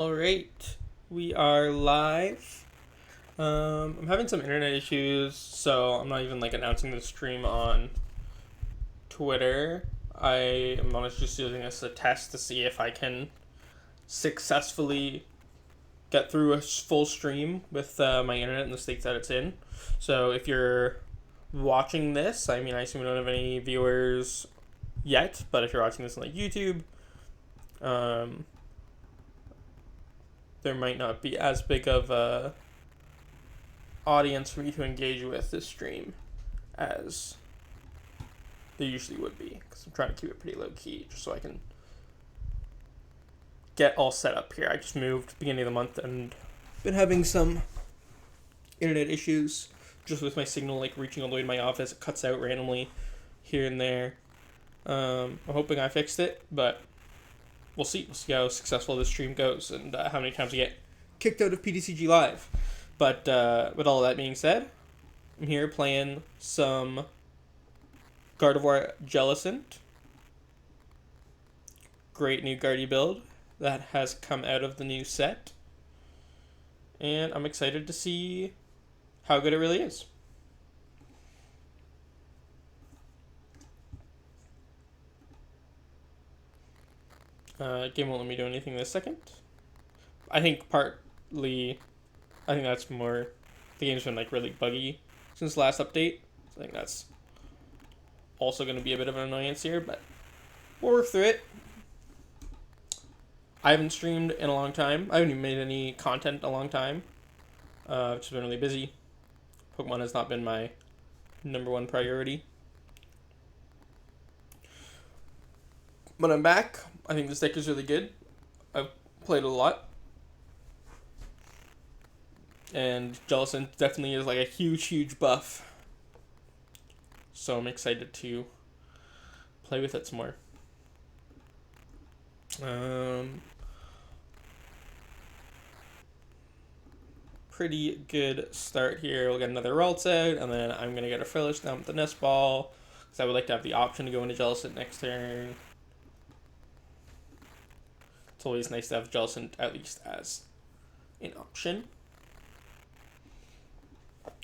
All right, we are live. I'm having some internet issues, so I'm not even announcing the stream on Twitter. I am honestly just using this as a test to see if I can successfully get through a full stream with my internet in the states that it's in. So if you're watching this, I assume we don't have any viewers yet, but if you're watching this on YouTube, there might not be as big of a audience for me to engage with this stream as there usually would be, because I'm trying to keep it pretty low key just so I can get all set up here. I just moved beginning of the month and been having some internet issues just with my signal reaching all the way to my office. It cuts out randomly here and there. I'm hoping I fixed it, but we'll see. We'll see how successful this stream goes and how many times I get kicked out of PTCGLive. But with all that being said, I'm here playing some Gardevoir Jellicent. Great new Guardy build that has come out of the new set. And I'm excited to see how good it really is. Game won't let me do anything this second. I think that's more, the game's been really buggy since the last update. So I think that's also going to be a bit of an annoyance here, but we'll work through it. I haven't streamed in a long time. I haven't even made any content in a long time. I've just been really busy. Pokemon has not been my #1 priority. But I'm back. I think this deck is really good. I've played a lot. And Jellicent definitely is a huge buff. So I'm excited to play with it some more. Pretty good start here. We'll get another Ralts out, and then I'm going to get a Frillish down with the Nest Ball, because I would like to have the option to go into Jellicent next turn. It's always nice to have Jellicent at least as an option.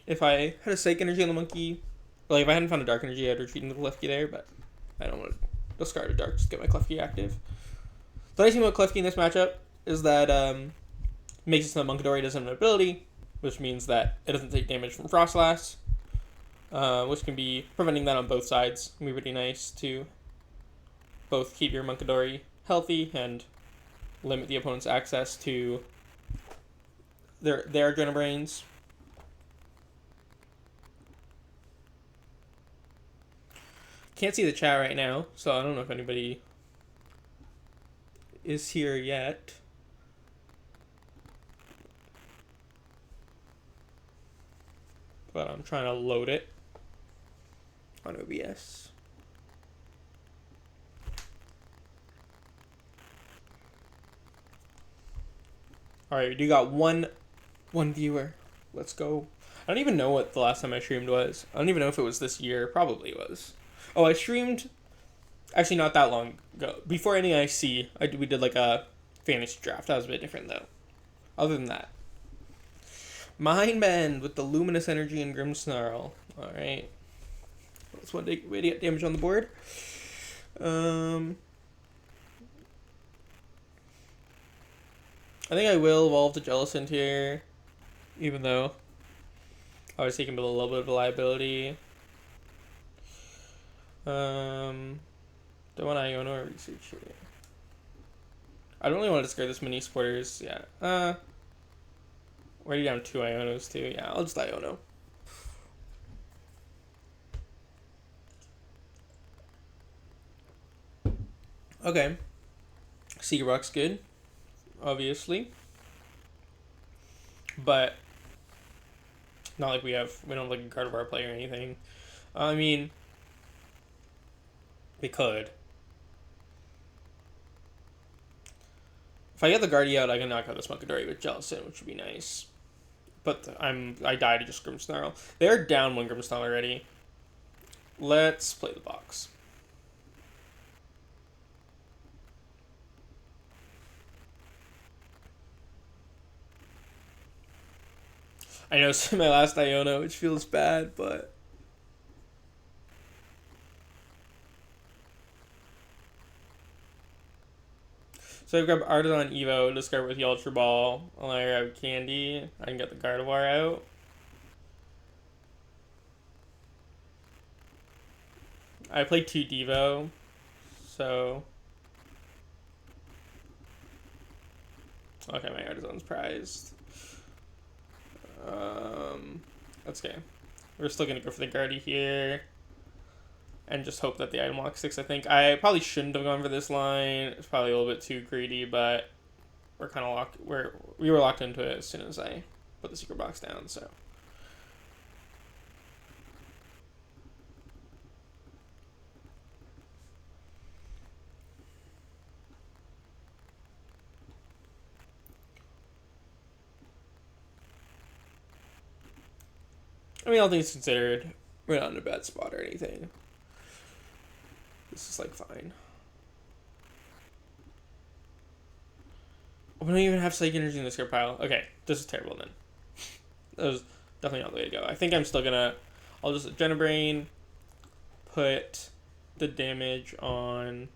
If I had a Psychic Energy on the monkey, if I hadn't found a Dark Energy, I'd retreat into the Klefki there, but I don't want to discard a Dark, just get my Klefki active. The nice thing about Klefki in this matchup is that makes it so that Munkidori doesn't have an ability, which means that it doesn't take damage from Frostlass, which can be preventing that on both sides. It can be pretty nice to both keep your Munkidori healthy and limit the opponent's access to their Adrenaline Brains. Can't see the chat right now, so I don't know if anybody is here yet. But I'm trying to load it on OBS. Alright, we do got one viewer. Let's go. I don't even know what the last time I streamed was. I don't even know if it was this year. Probably was. Oh, I streamed, actually not that long ago. Before any IC, we did a fantasy draft. That was a bit different though. Other than that. Mind Bend with the Luminous Energy and Grimmsnarl. Alright. That's one way to get damage on the board. I think I will evolve to Jellicent here, even though obviously he can build a little bit of a liability. Don't want Iono or research here. I don't really want to discard this mini supporters. Yeah. Already down 2 Ionos too. Yeah, I'll just Iono. Okay. Secret Box good, obviously. But not we don't have a Gardevoir play or anything. We could. If I get the Guardy out, I can knock out this Munkidori with Jellicent, which would be nice. But I died to just Grimmsnarl. They're down 1 Grimmsnarl already. Let's play the box. I know it's my last Iono, which feels bad, but... So I grab Artazon Evo, discard with the Ultra Ball. I'll grab Candy. I can get the Gardevoir out. I play 2 Devo, so... Okay, my Artazon's prized. That's okay. We're still gonna go for the Guardy here. And just hope that the item lock sticks, I think. I probably shouldn't have gone for this line. It's probably a little bit too greedy, but we're kind of locked. We were locked into it as soon as I put the secret box down, so. I mean, all things considered, we're not in a bad spot or anything. This is, like, fine. We don't even have Psychic Energy in the script pile. Okay, this is terrible then. That was definitely not the way to go. I think I'm still gonna... I'll just Agenda Brain, put the damage on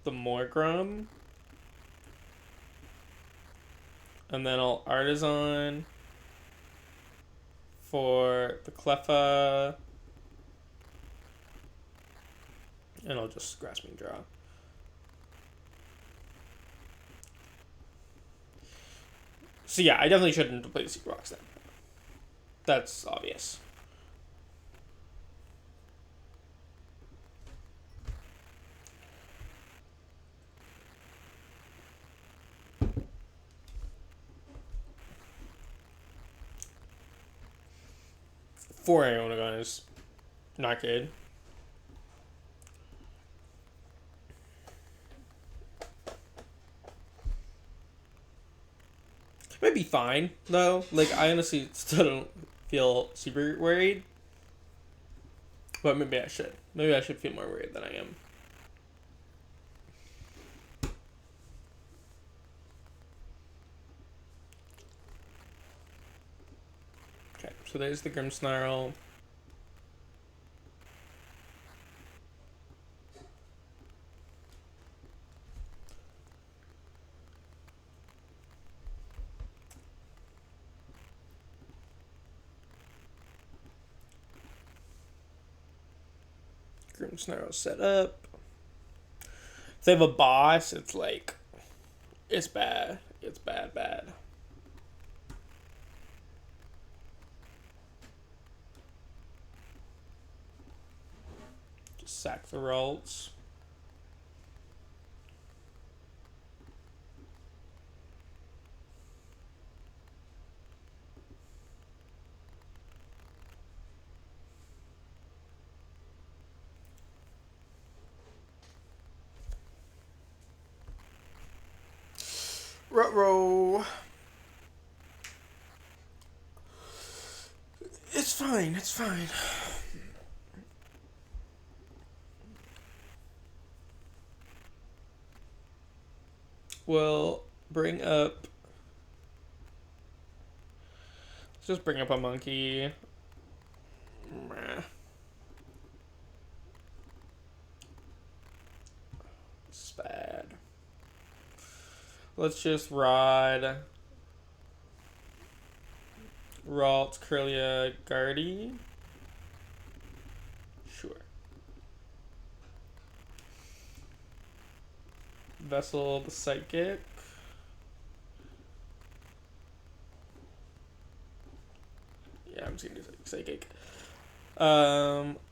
the Morgrum, and then I'll Artazon for the Cleffa, and I'll just Grasping Draw. So yeah, I definitely shouldn't have played the Secret Box then. That's obvious. Four Iono is not good. Might be fine though. Like, I honestly still don't feel super worried, but maybe I should. Maybe I should feel more worried than I am. Okay, so there's the Grimmsnarl. Grimmsnarl set up. If they have a boss, it's like, it's bad. It's bad. Just sack the Ralts. Ruh-roh. It's fine, it's fine. We'll bring up... Let's just bring up a monkey. It's bad. Let's just rod Ralts, Kirlia, Guardy. Sure. Vessel the Psychic. Yeah, I'm just gonna do Psychic.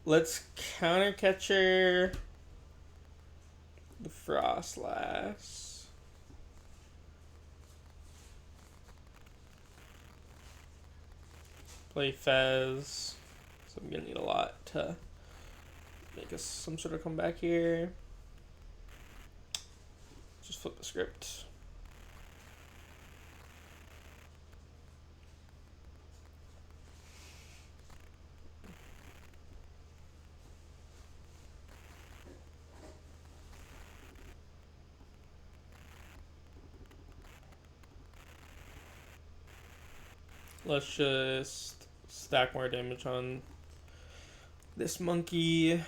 Let's counter catcher the Frostlass. Play Fez. So I'm gonna need a lot to make us some sort of comeback here. Just flip the script. Let's just stack more damage on this monkey.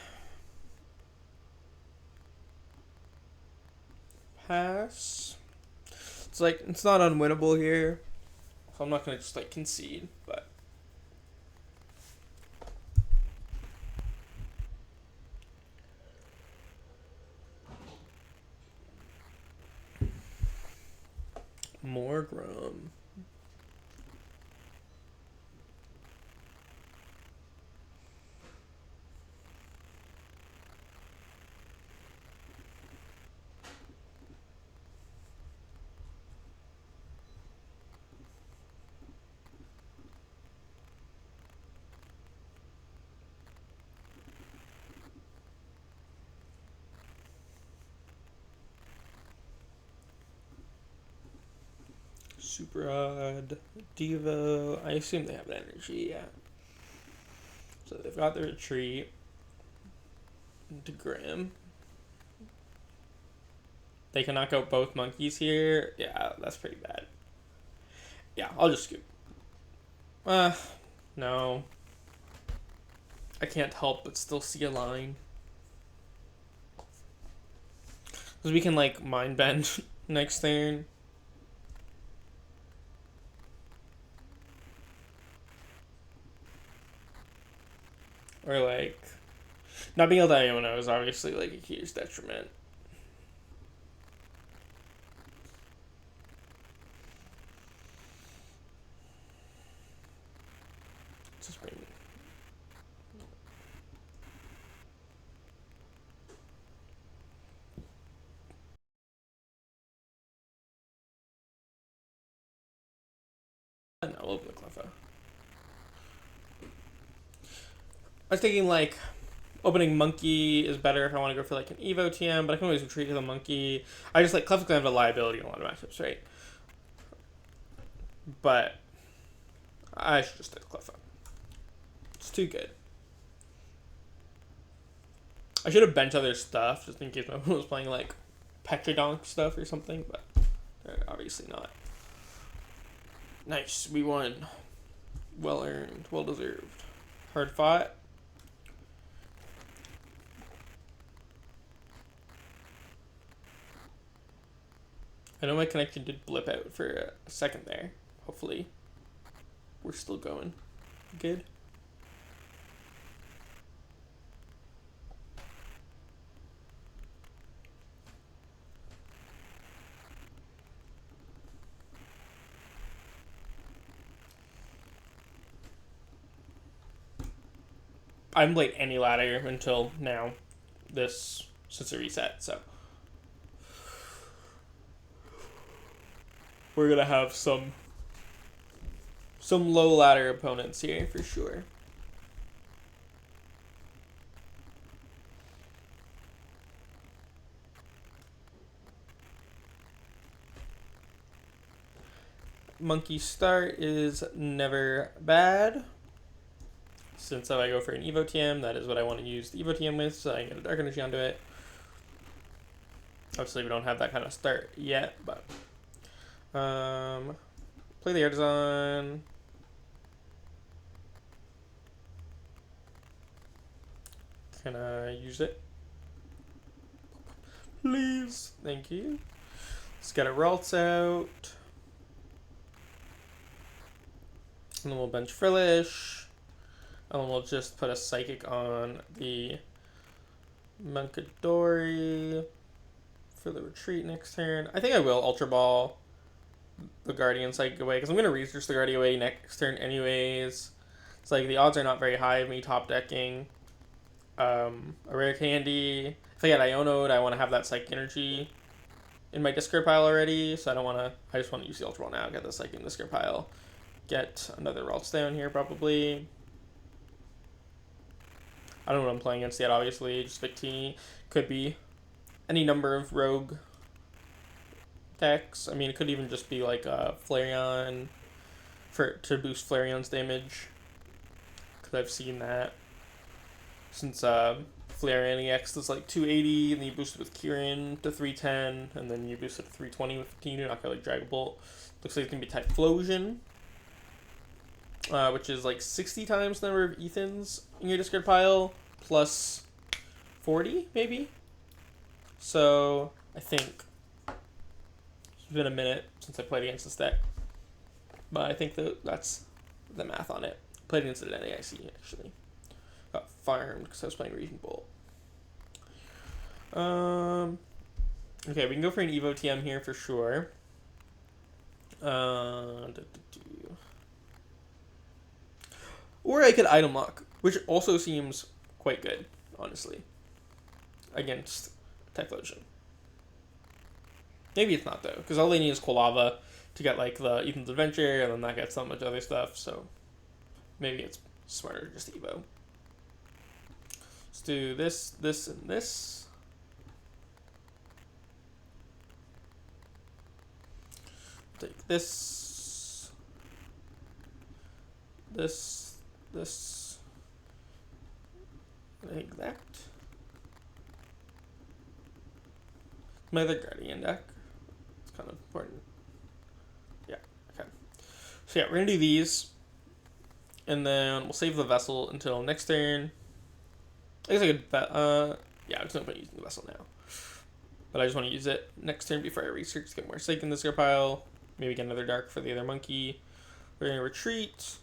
Pass. It's like, it's not unwinnable here, so I'm not gonna just like concede, but more Grum. Super odd. Devo. I assume they have that energy, yeah. So they've got the retreat into Grim. They can knock out both monkeys here. Yeah, that's pretty bad. Yeah, I'll just scoop. No. I can't help but still see a line. Because we can, like, Mind Bend next turn. Or, like, not being able to Iono is obviously, like, a huge detriment. Just bring it. No, I'll open the Cleffa. I was thinking, like, opening Monkey is better if I want to go for, like, an Evo TM, but I can always retreat to the Monkey. I just, like, Cleffa can have a liability in a lot of matchups, right? But I should just take Cleffa. It's too good. I should have benched other stuff, just in case my opponent was playing, like, Petrodonk stuff or something, but obviously not. Nice, we won. Well earned, well deserved. Hard fought. I know my connection did blip out for a second there. Hopefully, we're still going. Good. I haven't played any ladder until now, since the reset, so we're gonna have some low ladder opponents here for sure. Monkey start is never bad. Since if I go for an Evo TM, that is what I want to use the Evo TM with, so I can get a Dark Energy onto it. Obviously, we don't have that kind of start yet, but play the Artazon. Can I use it? Please, thank you. Let's get a Ralts out, and then we'll bench Frillish. And then we'll just put a Psychic on the Munkidori for the retreat next turn. I think I will Ultra Ball the Guardian Psychic away, because I'm going to research the Guardian away next turn anyways. It's like the odds are not very high of me top decking a Rare Candy. If I get Iono'd, I want to have that Psychic Energy in my discard pile already, so I don't want to, I just want to use the Ultra Ball now, get the Psychic in the discard pile. Get another Ralts down here probably. I don't know what I'm playing against yet, obviously. Just Victini. Could be any number of rogue decks. I mean, it could even just be like a Flareon to boost Flareon's damage. Because I've seen that. Since Flareon EX is like 280, and then you boost it with Kieran to 310, and then you boost it to 320 with Victini, not like Dragon Bolt. Looks like it's going to be Typhlosion. which is like 60 times the number of Ethans in your discard pile, plus 40, maybe? So, I think it's been a minute since I played against this deck. But I think that's the math on it. Played against it at NAIC, actually. Got farmed because I was playing Raging Bolt. Okay, we can go for an Evo TM here for sure. Or I could item lock, which also seems quite good, honestly, against Typhlosion. Maybe it's not, though, because all they need is Quilava to get, like, the Ethan's Adventure, and then that gets so much other stuff, so maybe it's smarter to just Evo. Let's do this, this, and this. Take this, this, this, and I think that. My other Guardian deck. It's kind of important. Yeah, okay. So yeah, we're gonna do these. And then we'll save the Vessel until next turn. I guess I could, yeah, I'm just gonna put using the Vessel now. But I just want to use it next turn before I research to get more Psychic in this pile. Maybe get another Dark for the other monkey. We're gonna retreat.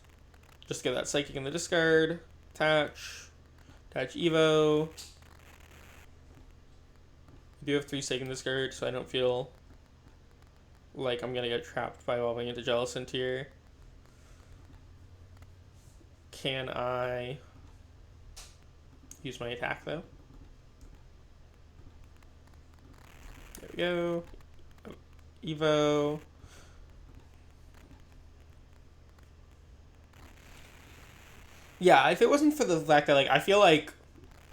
Just get that Psychic in the discard. Attach Evo. I do have 3 Psychic in the discard, so I don't feel like I'm gonna get trapped by evolving into Jellicent here. Can I use my attack though? There we go. Evo. Yeah, if it wasn't for the fact that, like, I feel like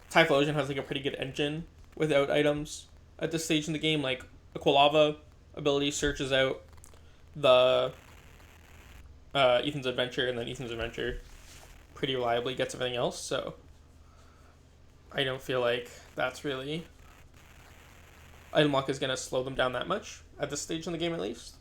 Typhlosion has, like, a pretty good engine without items at this stage in the game. Like, a Quilava ability searches out the Ethan's Adventure, and then Ethan's Adventure pretty reliably gets everything else, so I don't feel like that's really... Item lock is going to slow them down that much at this stage in the game, at least.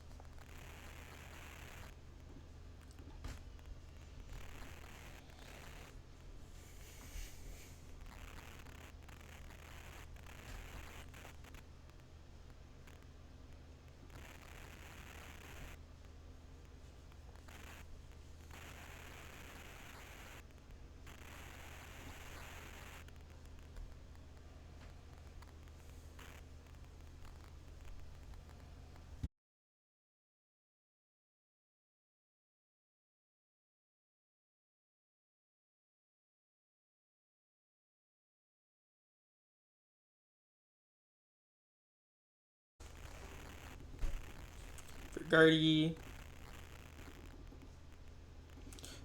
Guardy.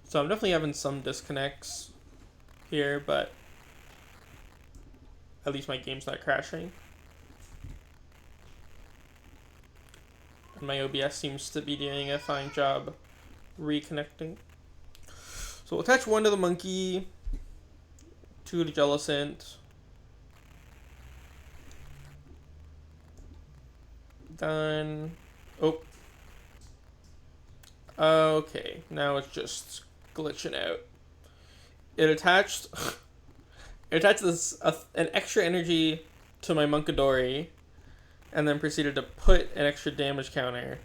So I'm definitely having some disconnects here, but at least my game's not crashing. And my OBS seems to be doing a fine job reconnecting. So we'll attach 1 to the monkey, 2 to Jellicent. Done. Oh. Okay, now it's just glitching out. It attached this an extra energy to my Munkidori, and then proceeded to put an extra damage counter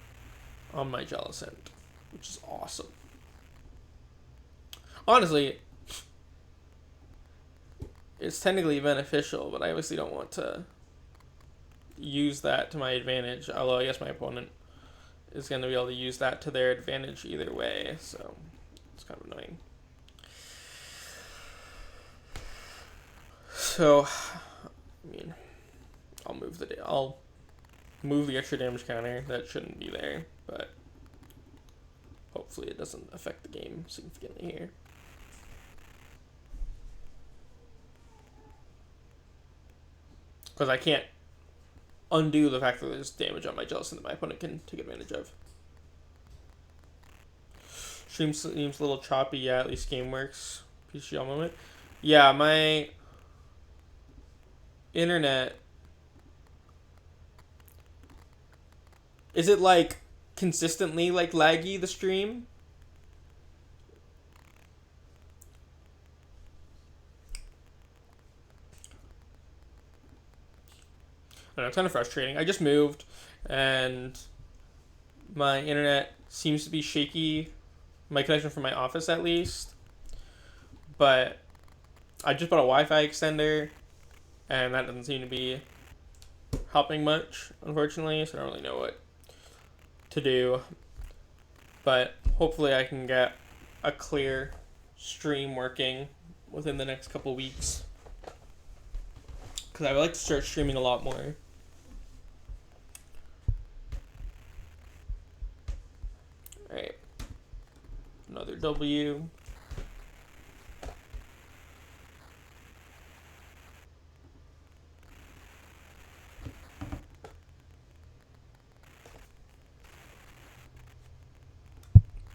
on my Jellicent, which is awesome. Honestly, it's technically beneficial, but I obviously don't want to use that to my advantage, although I guess my opponent is going to be able to use that to their advantage either way, so it's kind of annoying. So, I mean, I'll move the extra damage counter. That shouldn't be there, but hopefully it doesn't affect the game significantly here. Because I can't undo the fact that there's damage on my Jellicent that my opponent can take advantage of. Stream seems a little choppy. Yeah, at least game works. PTCGL moment. Yeah, my internet... Is it, like, consistently, like, laggy, the stream? know, it's kind of frustrating. I just moved, and my internet seems to be shaky. My connection from my office, at least. But I just bought a Wi-Fi extender, and that doesn't seem to be helping much, unfortunately. So I don't really know what to do. But hopefully I can get a clear stream working within the next couple weeks, because I would like to start streaming a lot more. Alright. Another W.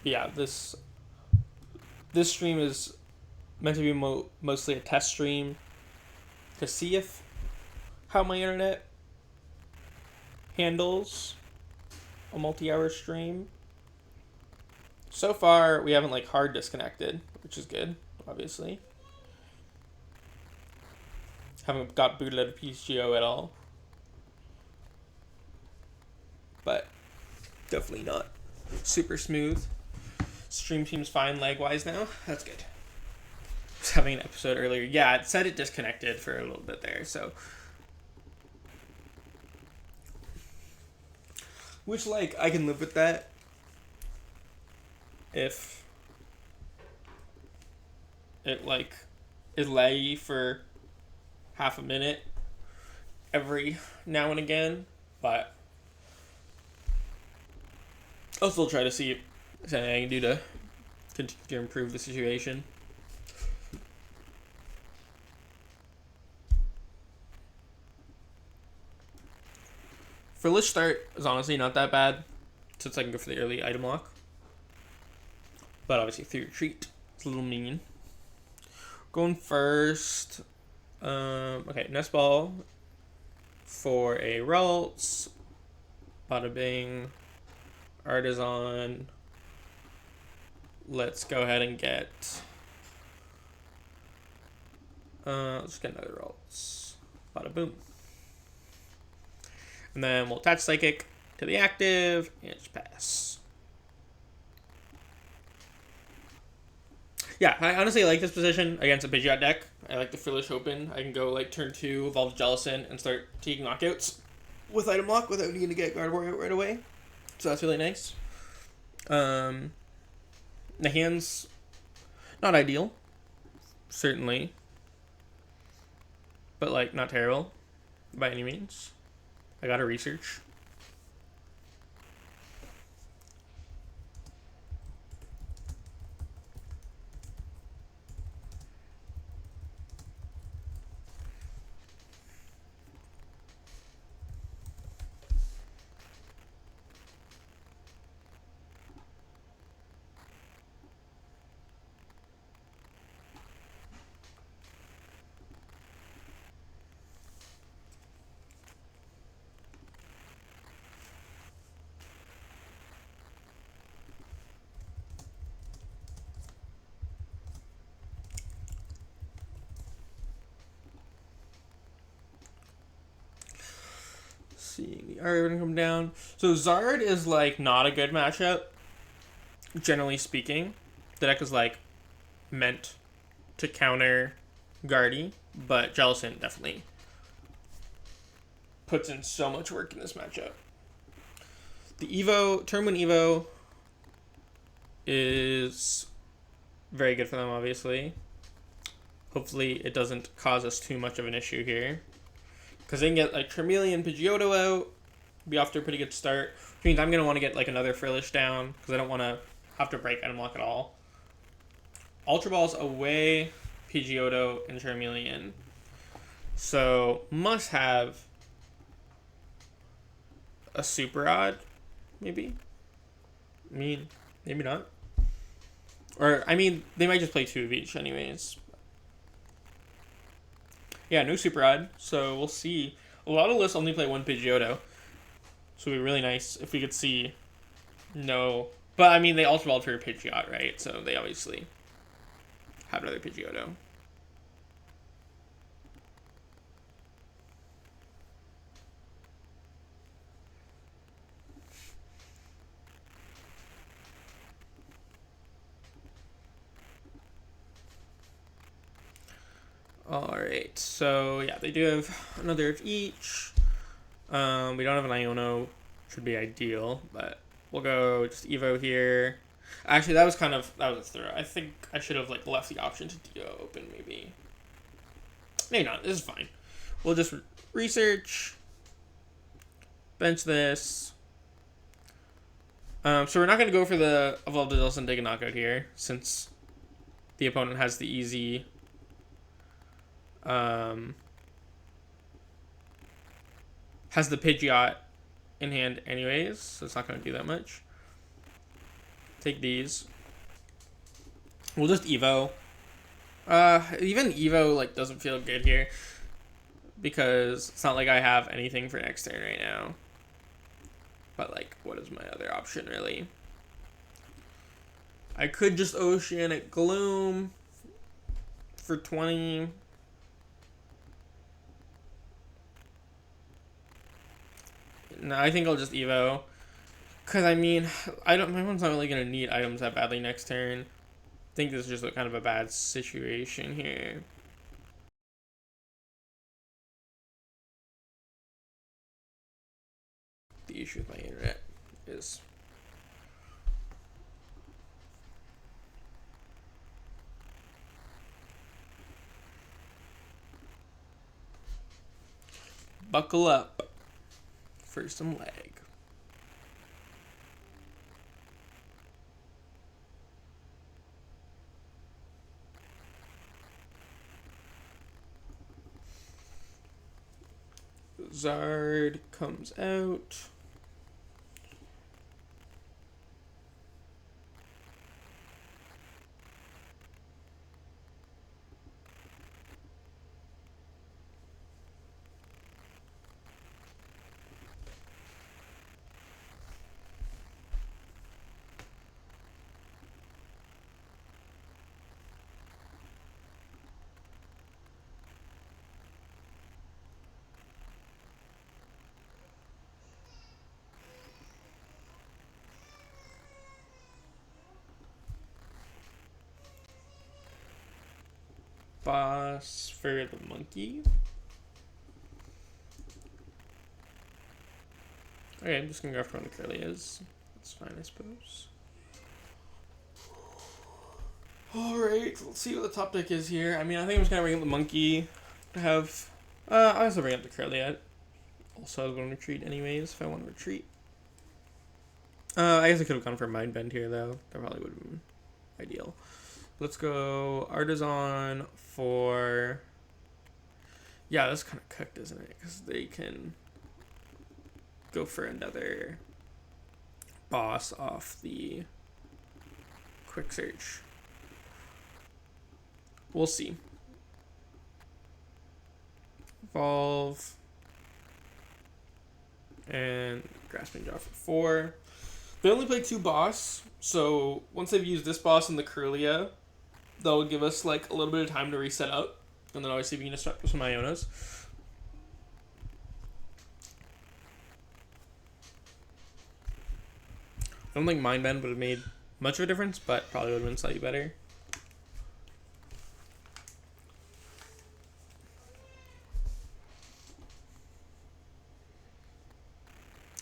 Yeah, this stream is meant to be mostly a test stream to see how my internet handles a multi-hour stream. So far, we haven't like hard disconnected, which is good, obviously. Haven't got booted out of PCGO at all. But definitely not super smooth. Stream seems fine lag-wise now. That's good. I was having an episode earlier. Yeah, it said it disconnected for a little bit there, so. Which, like, I can live with that. If it, like, is laggy for half a minute every now and again. But I'll still try to see if there's anything I can do to continue to improve the situation. Frillish start is honestly not that bad, since I can go for the early item lock. But obviously through retreat, it's a little mean. Going first, okay, Nest Ball for a Ralts, bada bing, Artazon. Let's go ahead and get, let's get another Ralts, bada boom. And then we'll attach Psychic to the active and just pass. Yeah, I honestly like this position against a Pidgeot deck. I like the Frillish open. I can go like turn 2, evolve Jellicent, and start taking knockouts with item lock without needing to get Gardevoir out right away. So that's really nice. The hand's not ideal, certainly, but like not terrible by any means. I gotta research. Seeing the Arven come down. So Zard is like not a good matchup, generally speaking. The deck is like meant to counter Guardy, but Jellicent definitely puts in so much work in this matchup. The Evo, turn 1 Evo is very good for them, obviously. Hopefully it doesn't cause us too much of an issue here, because they can get like Charmeleon, Pidgeotto out, be off to a pretty good start. Which means I'm going to want to get like another Frillish down, because I don't want to have to break item lock at all. Ultra Balls away, Pidgeotto, and Charmeleon. So must have a Super Odd, maybe? I mean, maybe not. Or, I mean, they might just play 2 of each anyways. Yeah, no Super Odd, so we'll see. A lot of lists only play 1 Pidgeotto, so it'd be really nice if we could see no... But, I mean, they Ultra Balled for a Pidgeot, right? So they obviously have another Pidgeotto. Alright, so yeah, they do have another of each. We don't have an Iono, should be ideal, but we'll go just Evo here. Actually, that was a throw. I think I should have like left the option to Dio open, maybe. Maybe not, this is fine. We'll just research, bench this. So we're not going to go for the Evolved Jellicent and take a knockout here, since the opponent has the easy has the Pidgeot in hand anyways, so it's not going to do that much. Take these. We'll just Evo. Even Evo like doesn't feel good here, because it's not like I have anything for next turn right now. But like, what is my other option really? I could just Oceanic Gloom for 20. No, I think I'll just Evo. Because, I mean, my one's not really going to need items that badly next turn. I think this is just kind of a bad situation here. The issue with my internet is... Buckle up for some lag. Zard comes out. Boss for the monkey. Okay, I'm just gonna go after one of the Kirlias. That's fine, I suppose. Alright, let's see what the top deck is here. I mean, I think I'm just gonna bring up the monkey to have. I also bring up the Kirlia. Also, I was going to retreat anyways if I want to retreat. I guess I could have gone for Mind Bend here though. That probably would have been ideal. Let's go Artazon for... Yeah, that's kind of cooked, isn't it? Because they can go for another boss off the quick search. We'll see. Evolve. And Grasping Jaw for 4. They only play 2 boss, so once they've used this boss and the Kirlia, that'll give us like a little bit of time to reset up, and then obviously we can just start with some Ionos. I don't think Mind Bend would have made much of a difference, but probably would have been slightly better.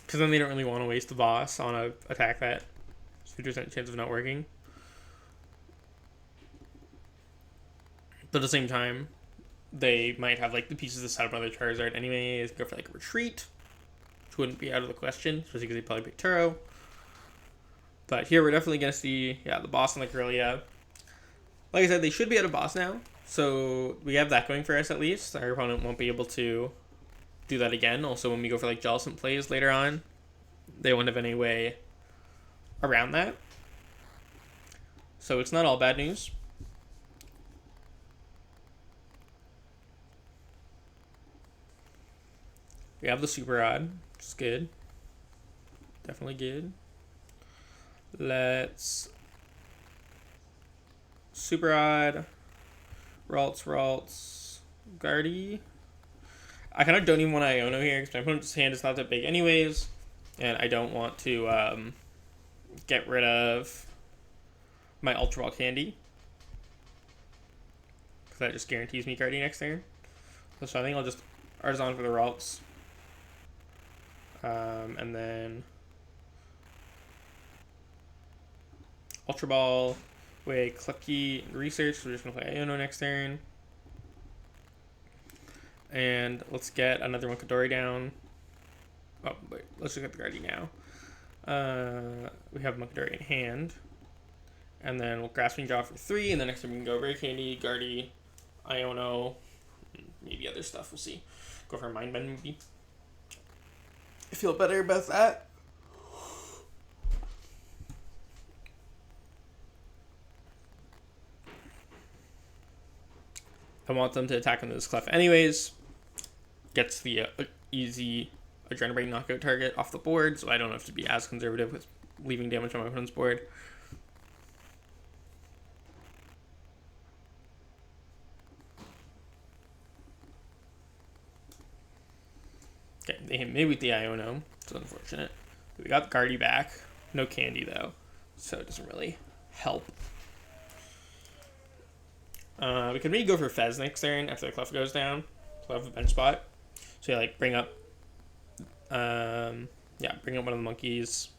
Because then they don't really want to waste the boss on an attack that has 50% chance of not working. But at the same time, they might have like the pieces to set up another Charizard anyways, go for like a retreat, which wouldn't be out of the question, especially because they probably pick Turo. But here we're definitely going to see, yeah, the boss on the Kirlia. Like I said, they should be at a boss now, so we have that going for us at least. Our opponent won't be able to do that again. Also, when we go for like Jellicent plays later on, they won't have any way around that. So it's not all bad news. We have the Super Rod, which is good. Definitely good. Let's Super Rod, Ralts, Gardy. I kind of don't even want Iono here because my opponent's hand is not that big anyways, and I don't want to get rid of my Ultra Ball Candy. that just guarantees me Guardian next turn. So I think I'll just Artazon for the Ralts. And then Ultra Ball with Klefki Research. We're just going to play Iono next turn. And let's get another Munkidori down. Oh, wait. Let's just get the Guardian now. We have Munkidori in hand. And then we'll Grasping Jaw for 3. And then next time we can go Rare Candy, Guardy, Iono, maybe other stuff. We'll see. Go for a Mind Bend maybe. I feel better about that. I want them to attack into this Clef anyways. Gets the easy Adrenaline Brain knockout target off the board, so I don't have to be as conservative with leaving damage on my opponent's board. Okay, they hit me with the Iono. It's unfortunate. We got the Guardy back. No candy, though, so it doesn't really help. We could maybe go for Fez next turn after the Clef goes down. So I have a bench spot. So, yeah, like, bring up... bring up one of the monkeys.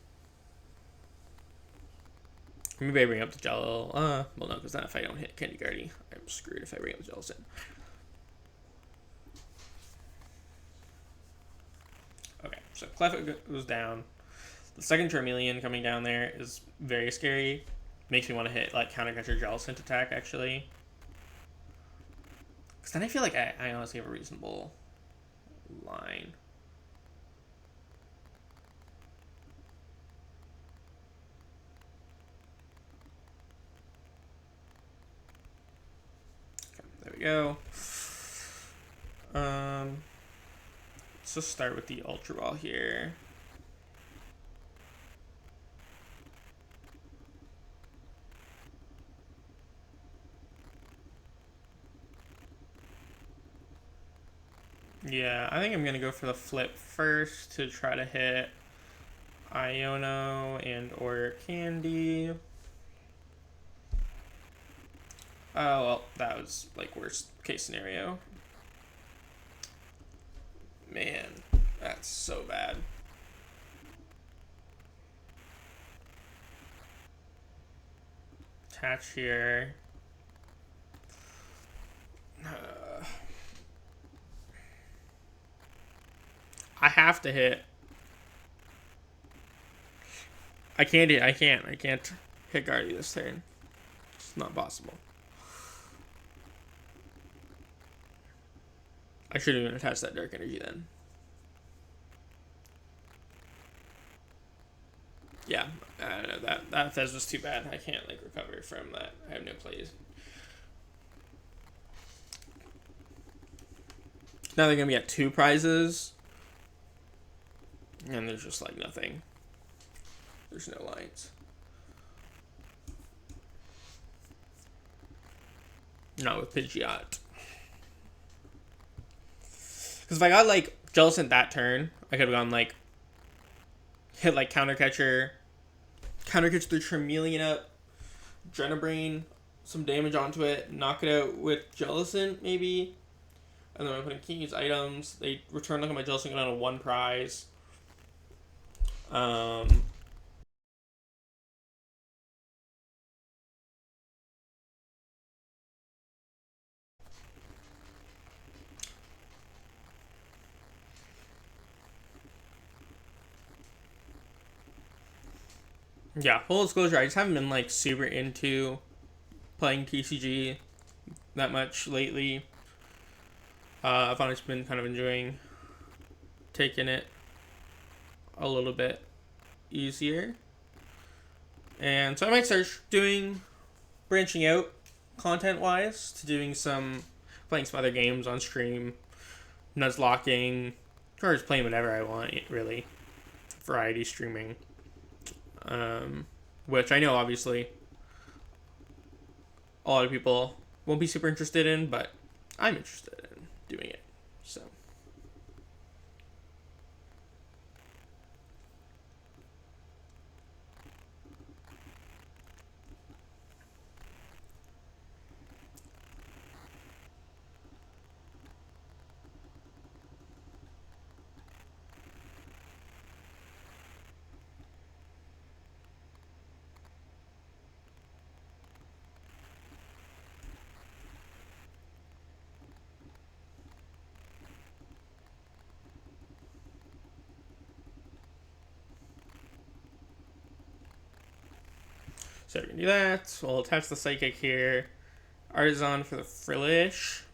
Maybe I bring up the Jello. Well, no, because then if I don't hit Candy Guardy, I'm screwed if I bring up the Jellicent. Okay, so Clef goes down. The second Charmeleon coming down there is very scary. Makes me want to hit, like, Counter Catcher Jellicent attack, actually. Because then I feel like I honestly have a reasonable line. Okay, there we go. Let's just start with the Ultra Ball here. Yeah, I think I'm going to go for the flip first to try to hit Iono and or Candy. Oh, well, that was, like, worst case scenario. Man, that's so bad. Attach here. I have to hit. I can't hit Guardy this turn. It's not possible. I should have even attached that Dark Energy then. Yeah, I don't know, that Fez was too bad. I can't, like, recover from that. I have no plays. Now they're gonna be at 2 prizes. And there's just, like, nothing. There's no lines. Not with Pidgeot. Because if I got, like, Jellicent that turn, I could have gone, like, hit, like, Counter Catch the Charmeleon up, Adrenabrain, some damage onto it, knock it out with Jellicent, maybe. And then I'm putting keys, items. They return, look at my Jellicent down to 1 prize. Yeah, full disclosure, I just haven't been, like, super into playing TCG that much lately. I've honestly been kind of enjoying taking it a little bit easier. And so I might start branching out content-wise to playing some other games on stream, nuzlocking, or just playing whatever I want, really. Variety streaming. Which I know, obviously, a lot of people won't be super interested in, but I'm interested in doing it, so. So we're gonna do that. We'll attach the Psychic here. Artazon for the Frillish.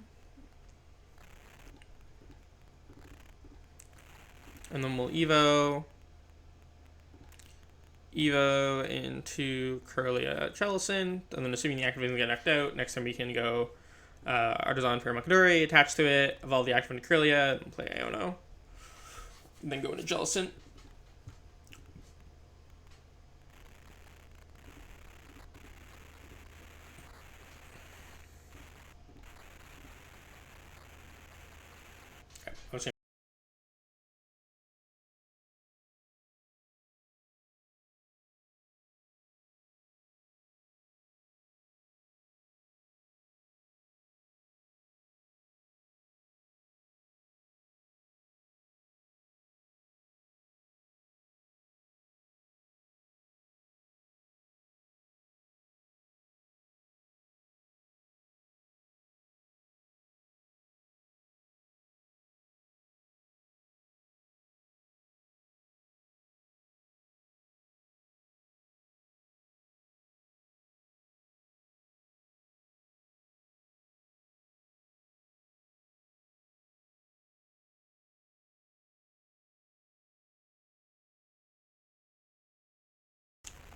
And then we'll Evo into Kirlia Jellicent. And then assuming the activations get knocked out, next time we can go Artazon for Munkidori, attach to it, evolve the active into Kirlia, and play Iono. And then go into Jellicent. Okay,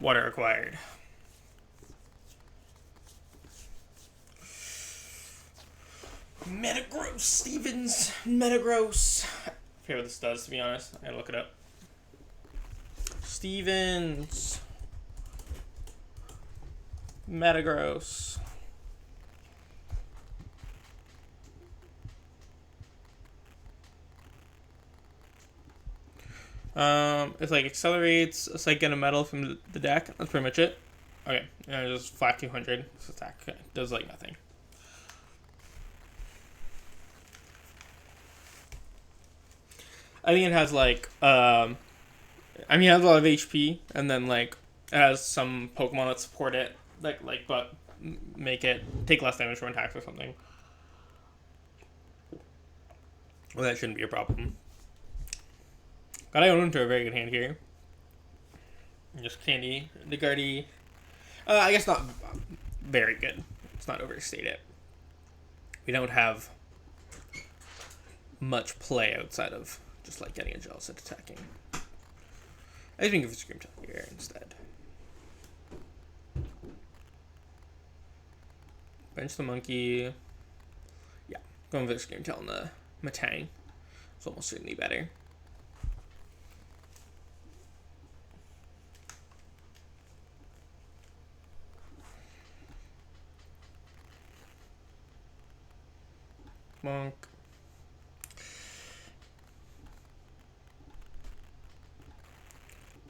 water required. Metagross, Stevens, Metagross. I forget what this does, to be honest. I gotta look it up. Stevens, Metagross. It's like accelerates a Psychic and a metal from the deck. That's pretty much it. Okay, and just flat 200. This attack does like nothing. I think it has like I mean, it has a lot of HP, and then like it has some Pokemon that support it, but make it take less damage from attacks or something. Well, that shouldn't be a problem. Got Iono into a very good hand here. Just Candy, the Guardy. I guess not very good. Let's not overstate it. We don't have much play outside of just like getting a Jellicent attacking. I think of Scream Tail here instead. Bench the Monkey. Yeah, going for the Scream Tail and the Metang. It's almost certainly better. Monk.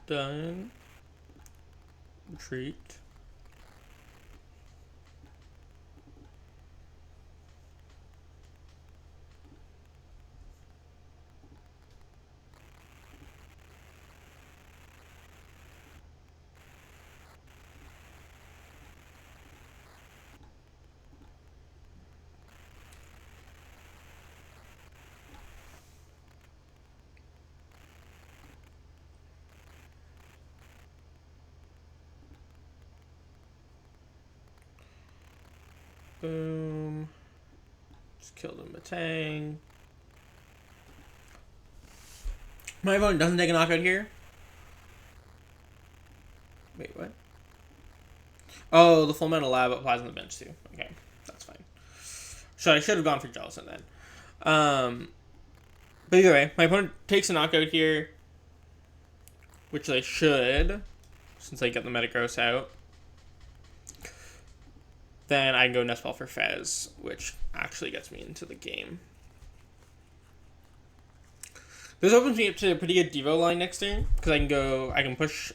Done. Retreat. Boom. Just killed him with Tang. My opponent doesn't take a knockout here. Wait, what? Oh, the Full Metal Lab applies on the bench too. Okay, that's fine. So I should have gone for Jellicent then. But either way, my opponent takes a knockout here, which they should, since I get the Metagross out. Then I can go Nest Ball for Fez, which actually gets me into the game. This opens me up to a pretty good Devo line next turn, because I can push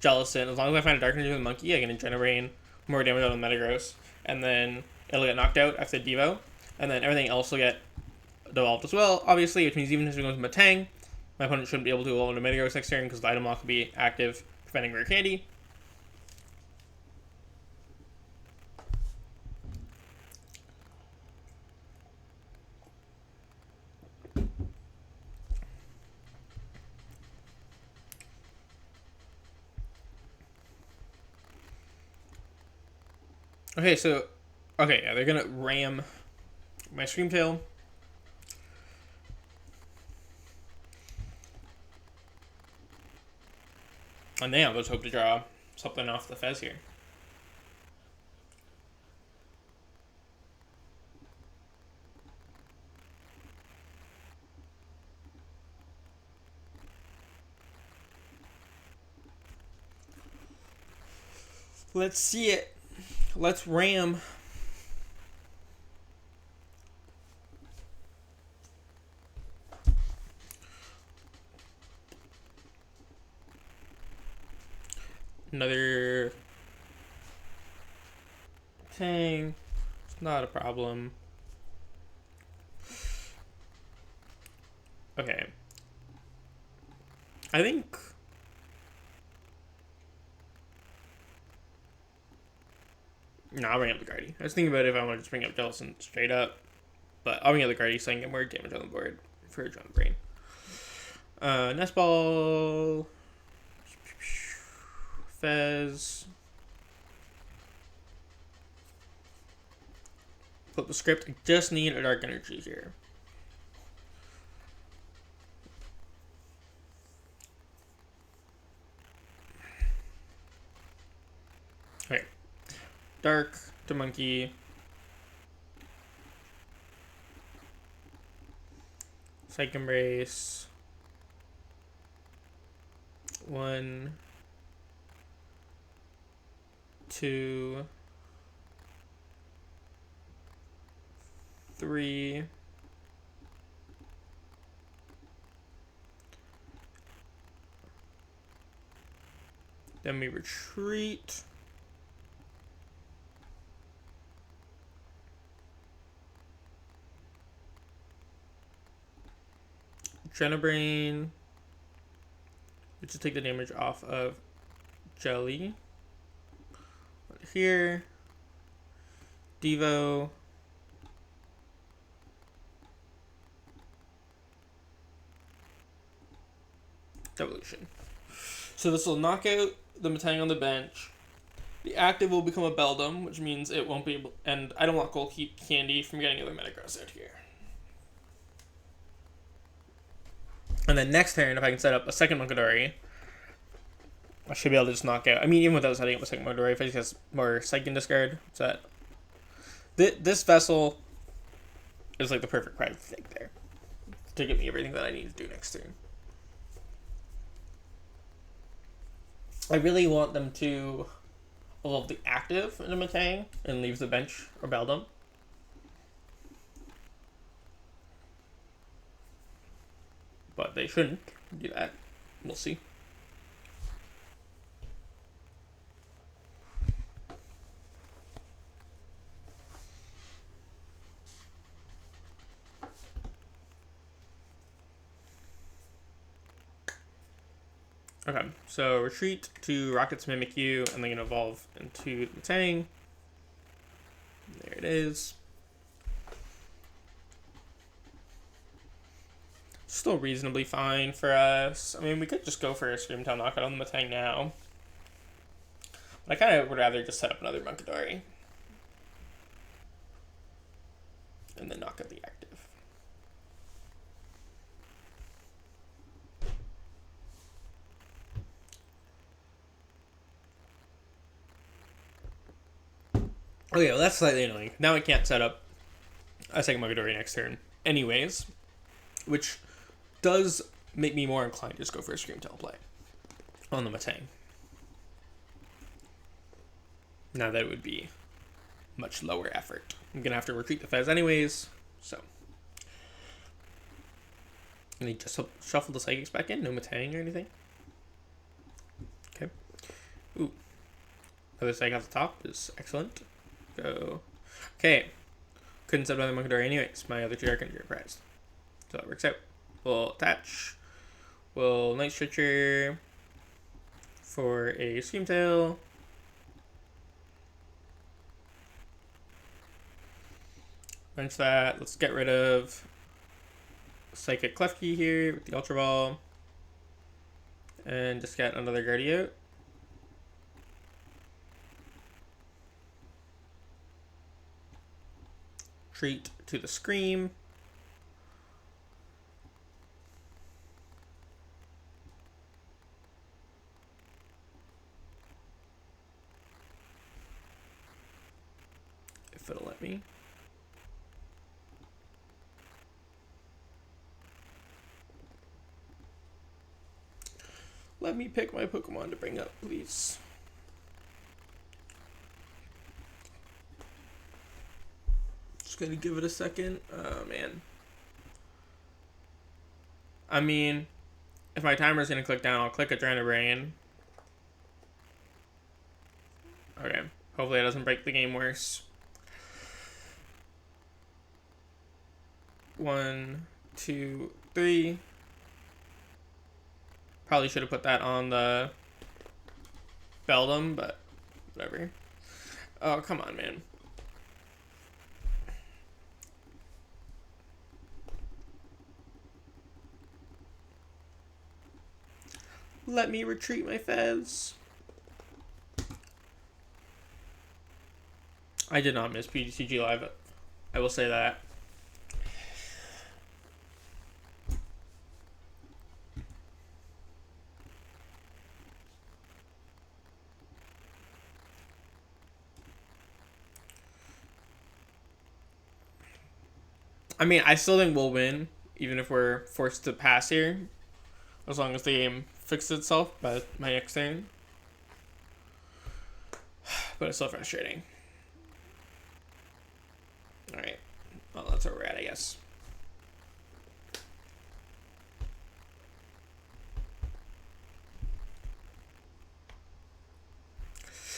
Jellicent. As long as I find a Dark Energy with a Monkey, I can generate more damage out of the Metagross, and then it'll get knocked out after Devo, and then everything else will get devolved as well, obviously, which means even if it goes with Metang, my opponent shouldn't be able to evolve into Metagross next turn, because the item lock will be active, preventing Rare Candy. Okay, so... Okay, yeah, they're gonna ram my Screamtail. And now let's hope to draw something off the Fez here. Let's see it. Let's ram. Another Tang. It's not a problem. Okay. I think... No, I'll bring up the Guardy. I was thinking about if I want to just bring up Jellicent straight up. But I'll bring up the Guardy so I can get more damage on the board for John Brain. Nest Ball. Fez. Flip the script. I just need a Dark Energy here. Okay. Dark to Monkey. Psych Embrace. 1, 2, 3. Then we retreat. Brain, which will take the damage off of Jelly. Here. Devo. Devolution. So this will knock out the Metang on the bench. The active will become a Beldum, which means it won't be able... And I don't want Gold Candy from getting other Metagross out here. And then next turn, if I can set up a second Munkidori, I should be able to just knock out... I mean, even without setting up a second Munkidori, if I just has more Psychic discard, what's that? This Vessel is like the perfect prize to take there. To give me everything that I need to do next turn. I really want them to evolve the active in a Metang and leave the bench or Beldum. But they shouldn't do that. We'll see. Okay, so retreat to Rocket's Mimikyu, and then evolve into the Tang. There it is. Still reasonably fine for us. I mean, we could just go for a Screamtail knockout on the Metang now. But I kind of would rather just set up another Munkidori. And then knock out the active. Okay, well that's slightly annoying. Now I can't set up a second Munkidori next turn anyways. Which does make me more inclined to just go for a Screamtail play on the Metang. Now that it would be much lower effort. I'm going to have to retreat the Fez anyways, so. And he just shuffle the Psychics back in? No Metang or anything? Okay. Ooh. Another Psychic off the top is excellent. Go. Okay. Couldn't set another Munkidori anyways. My other two are going to be prized. So that works out. We'll attach. We'll Night Stretcher for a Screamtail. Bench that. Let's get rid of Psychic Klefki here with the Ultra Ball. And just get another Guardy out. retreat to the Scream. If it'll let me. Let me pick my Pokemon to bring up, please. Just gonna give it a second. Oh, man. I mean, if my timer's gonna click down, I'll click Adrenaline Brain. Okay. Hopefully it doesn't break the game worse. 1, 2, 3. Probably should have put that on the Beldum, but whatever. Oh, come on, man. Let me retreat my Fez. I did not miss PTCGLive. I will say that. I mean, I still think we'll win, even if we're forced to pass here, as long as the game fixes itself by my next turn. But it's still frustrating. Alright. Well, that's where we're at, I guess.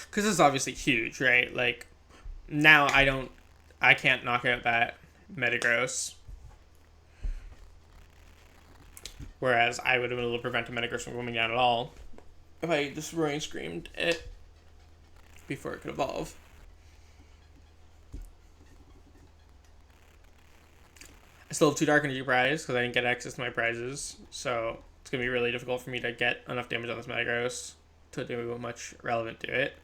Because this is obviously huge, right? Like, now I can't knock out that Metagross. Whereas I would have been able to prevent a Metagross from coming down at all if I just roaring screamed it before it could evolve. I still have 2 Dark Energy prizes because I didn't get access to my prizes, so it's going to be really difficult for me to get enough damage on this Metagross to do much relevant to it.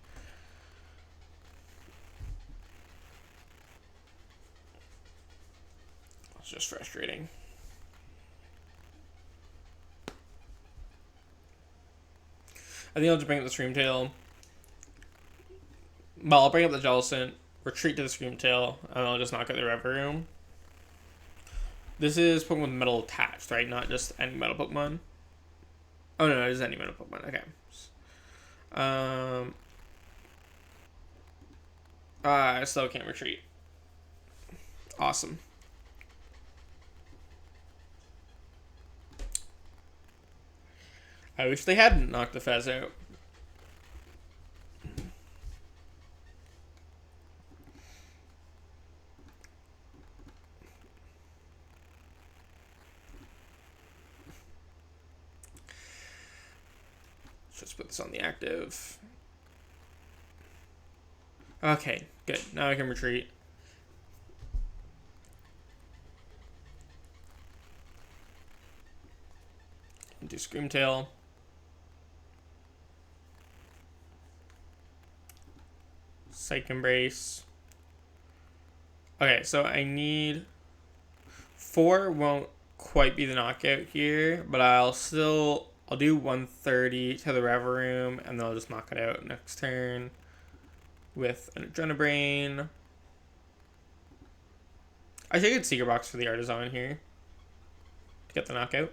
It's just frustrating. I think I'll just bring up the Screamtail. Well, I'll bring up the Jellicent, retreat to the Screamtail, and I'll just knock out the Revavroom. This is Pokemon with metal attached, right? Not just any metal Pokemon. Oh no, it is any metal Pokemon. Okay. I still can't retreat. Awesome. I wish they hadn't knocked the Fez out. Let's put this on the active. Okay, good. Now I can retreat. Do Screamtail. Psych Embrace. Okay, so I need 4 won't quite be the knockout here, but I'll do 130 to the Revavroom, and then I'll just knock it out next turn with an Adrenaline Brain. I should get Secret Box for the Artazon here to get the knockout.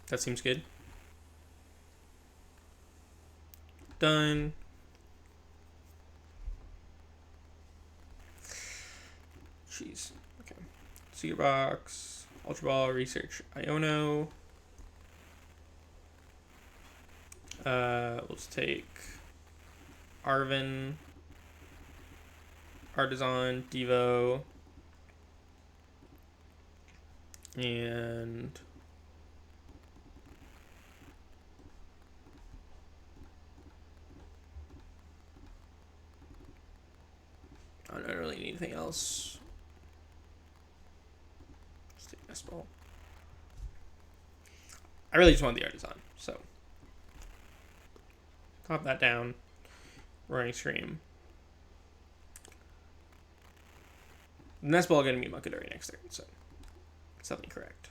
That seems good. Done. Jeez. Okay. Secret Box, Ultra Ball, Research, Iono. Let's take Arven, Artazon, Devo, and I don't really need anything else. Let's take Nest Ball. I really just want the Artazon, so pop that down. Roaring Scream. Nest Ball gonna be Munkidori next turn, so something correct.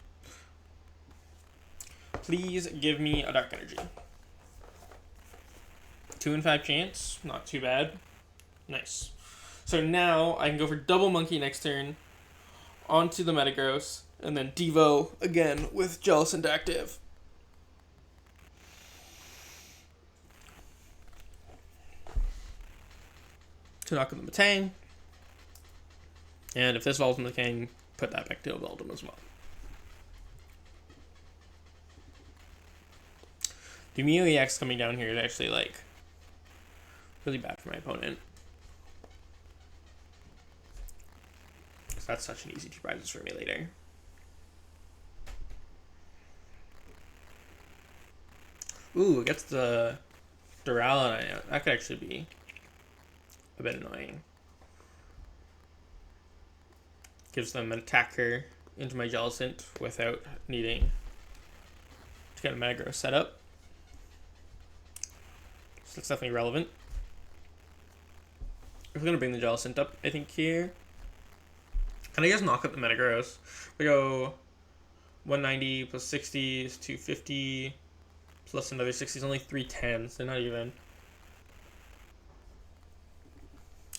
Please give me a Dark Energy. 2 in 5 chance, not too bad. Nice. So now I can go for double Monkey next turn, onto the Metagross, and then Devo again with Jellicent active. To knock on the Metang. And if this falls in the King, put that back to a Beldum as well. The Mew EX coming down here is actually like really bad for my opponent. Because that's such an easy 2 prizes for me later. Ooh, it gets the Duraludon. That could actually be a bit annoying. Gives them an attacker into my Jellicent without needing to get a Metagross set up. So that's definitely relevant. If we're going to bring the Jellicent up, I think here. Can I just knock up the Metagross? We go 190 plus 60 is 250 plus another 60 is only 310, so not even.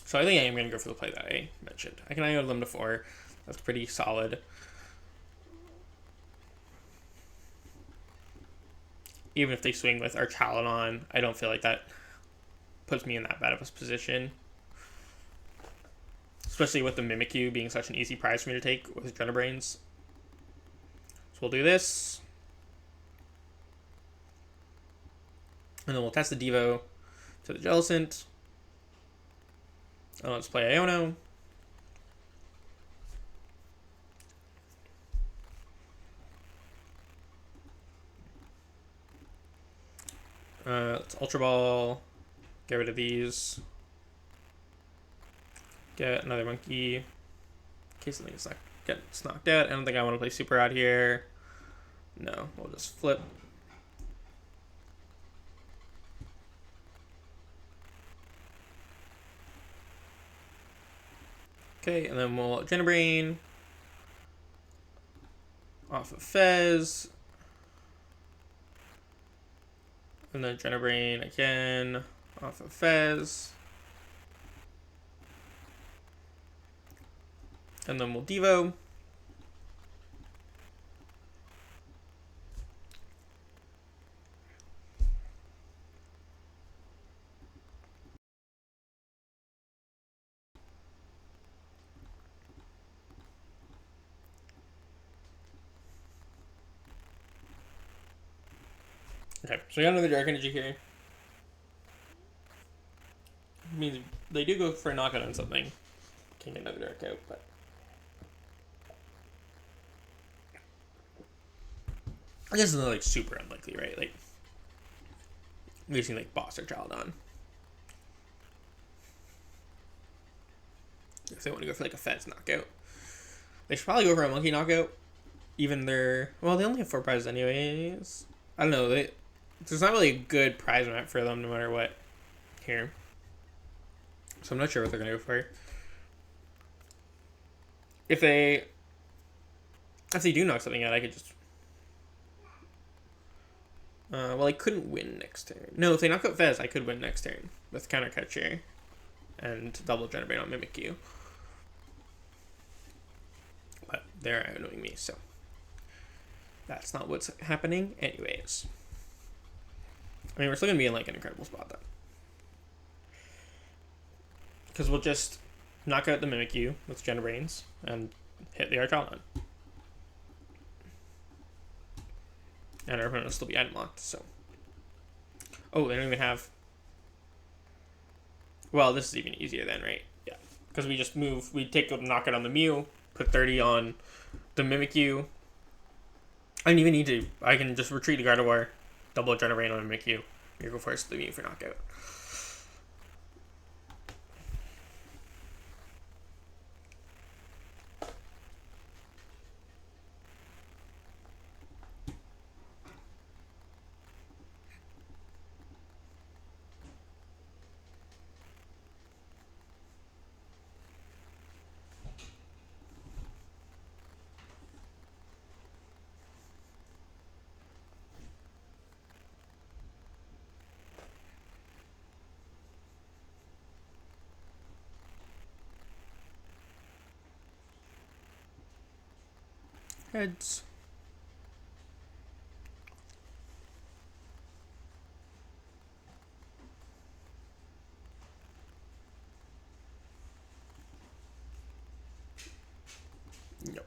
So I think I am going to go for the play that I mentioned. I can IO them to 4. That's pretty solid. Even if they swing with Archaludon, I don't feel like that puts me in that bad of a position. Especially with the Mimikyu being such an easy prize for me to take with Brains. So we'll do this. And then we'll test the Devo to the Jellicent. Let's play Iono. Let's Ultra Ball. Get rid of these. Get another monkey. In case something gets knocked out. I don't think I want to play Super out here. No, we'll just flip. Okay, and then we'll Brain off of Fez. And then Brain again off of Fez. And then we'll Devo. Okay, so we got another Dark Energy here. It means they do go for a knockout on something. Can't get another Dark out, but I guess it's not like super unlikely, right? Like we've seen like Boss or Charladon. If they want to go for like a Fez knockout, they should probably go for a Monkey knockout. Even their they only have 4 prizes anyways. I don't know. There's not really a good prize map for them no matter what here. So I'm not sure what they're gonna go for. If they do knock something out, I could just I couldn't win next turn. No, if they knock out Fez, I could win next turn with Counter Catcher and double Generate on Mimikyu. But they're annoying me, so that's not what's happening anyways. I mean, we're still going to be in like an incredible spot though. Because we'll just knock out the Mimikyu with Brains and hit the Archaludon. And our opponent will still be item locked, so. Oh, they don't even have. Well, this is even easier then, right? Yeah. Because we just move, we take a knockout on the Mew, put 30 on the Mimikyu. I don't even need to. I can just retreat the Gardevoir, double Generate on Mimikyu. Here, go first the Mew for knockout. Heads. Yep.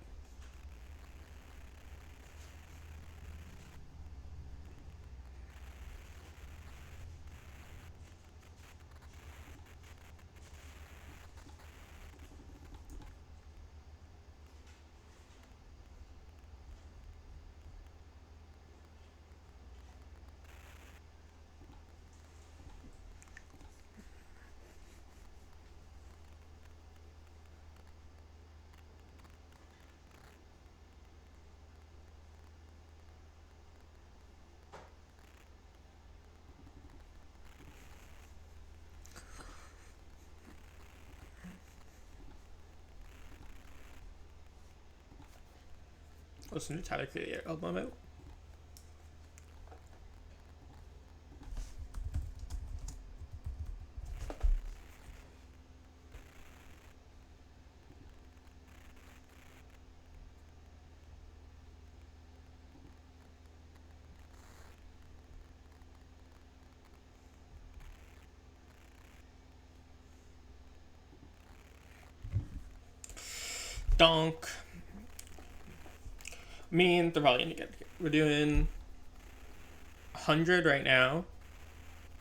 Listen to Tyler Kirlia album out. Donk. Me and they're probably gonna get it. We're doing 100 right now.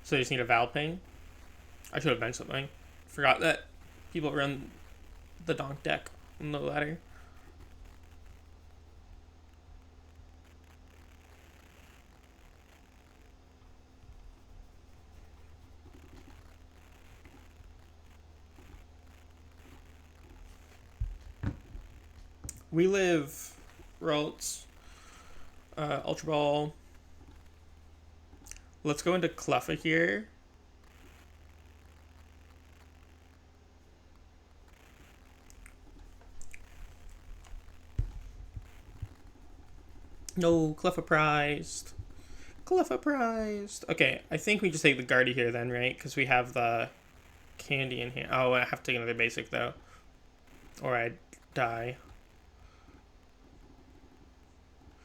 So I just need a Valping. I should have done something. Forgot that people run the Donk deck on the ladder. We live Ralts, Ultra Ball. Let's go into Cleffa here. No, Cleffa prized. Cleffa prized. Okay, I think we just take the Guardy here then, right? Because we have the candy in here. Oh, I have to take another basic though. Or I'd die.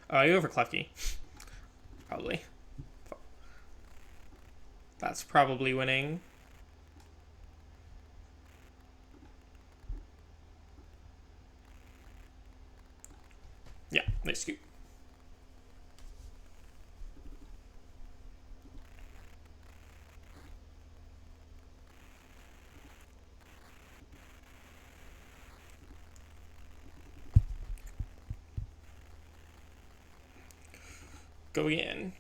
Oh, I go for Klefki. Probably. That's probably winning. Yeah, nice scoop. Go again.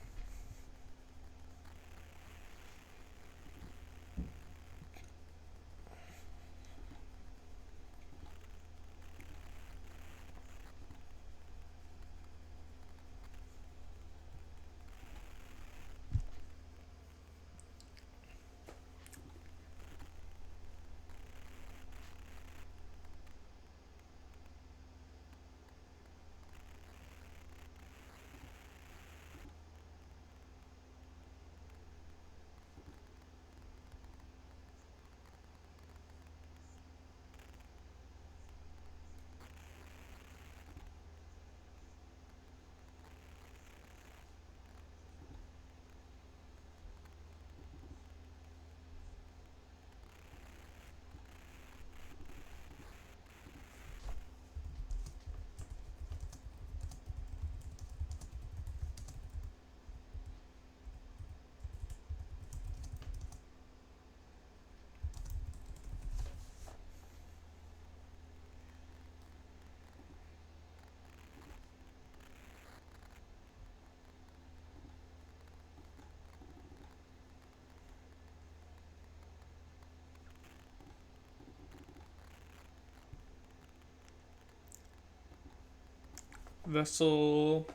Vessel.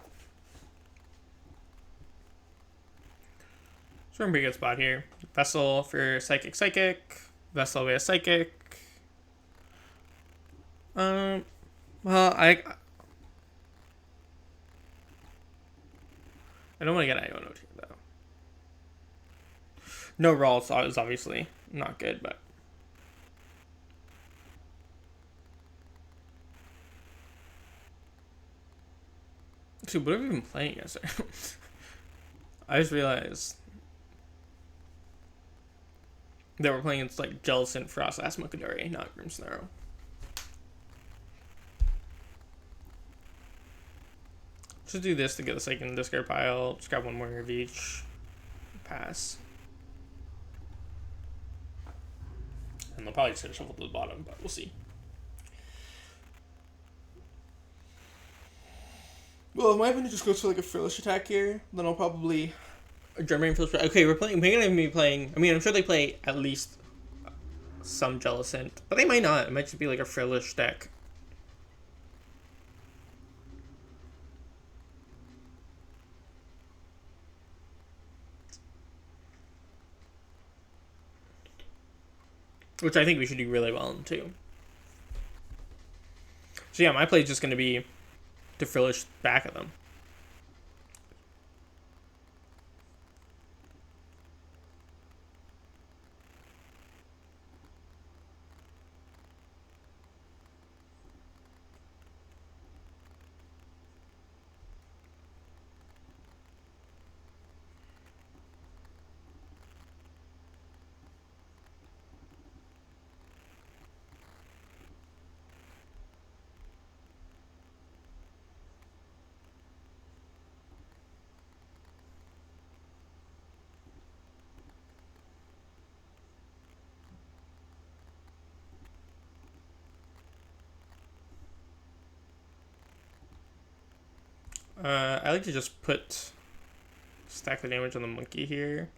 So we're in a pretty good spot here. Vessel for Psychic. Vessel with a Psychic. Well, I don't want to get Iono here, though. No Ralts is obviously not good, but... Dude, what have we been playing yesterday? I just realized that we're playing against like Jellicent, Frostlass, Munkidori, not Grimmsnarl. Just do this to get the second discard pile. Just grab one more of each. Pass. And they'll probably just gonna shuffle to the bottom, but we'll see. Well, if my opponent just goes for like a Frillish attack here, then I'll probably German Frillish. Okay, we're gonna be playing. I mean, I'm sure they play at least some Jellicent, but they might not. It might just be like a Frillish deck. Which I think we should do really well in too. So yeah, my play is just going to be to Frillish back at them. I like to just stack the damage on the monkey here.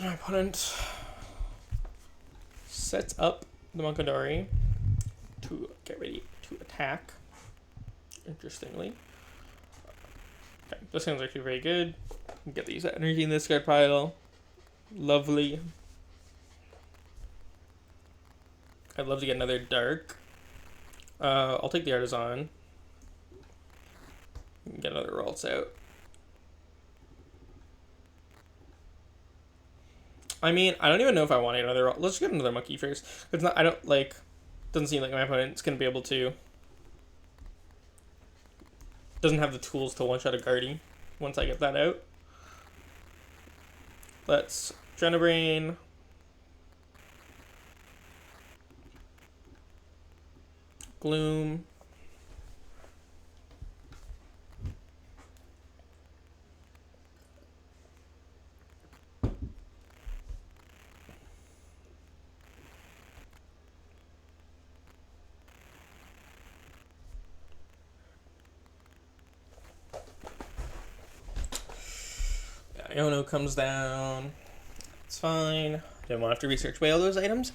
My opponent sets up the Munkidori to get ready to attack. Interestingly. Okay, this sounds actually very good. Get these energy in this card pile. Lovely. I'd love to get another dark. I'll take the Artazon. Get another Ralts out. I mean, I don't even know if I want another. Let's get another monkey first. It's not. I don't like. Doesn't seem like my opponent's gonna be able to. Doesn't have the tools to one-shot a Guardy. Once I get that out, let's Drainabrain. Gloom. Iono comes down. It's fine. Don't want to have to research away all those items.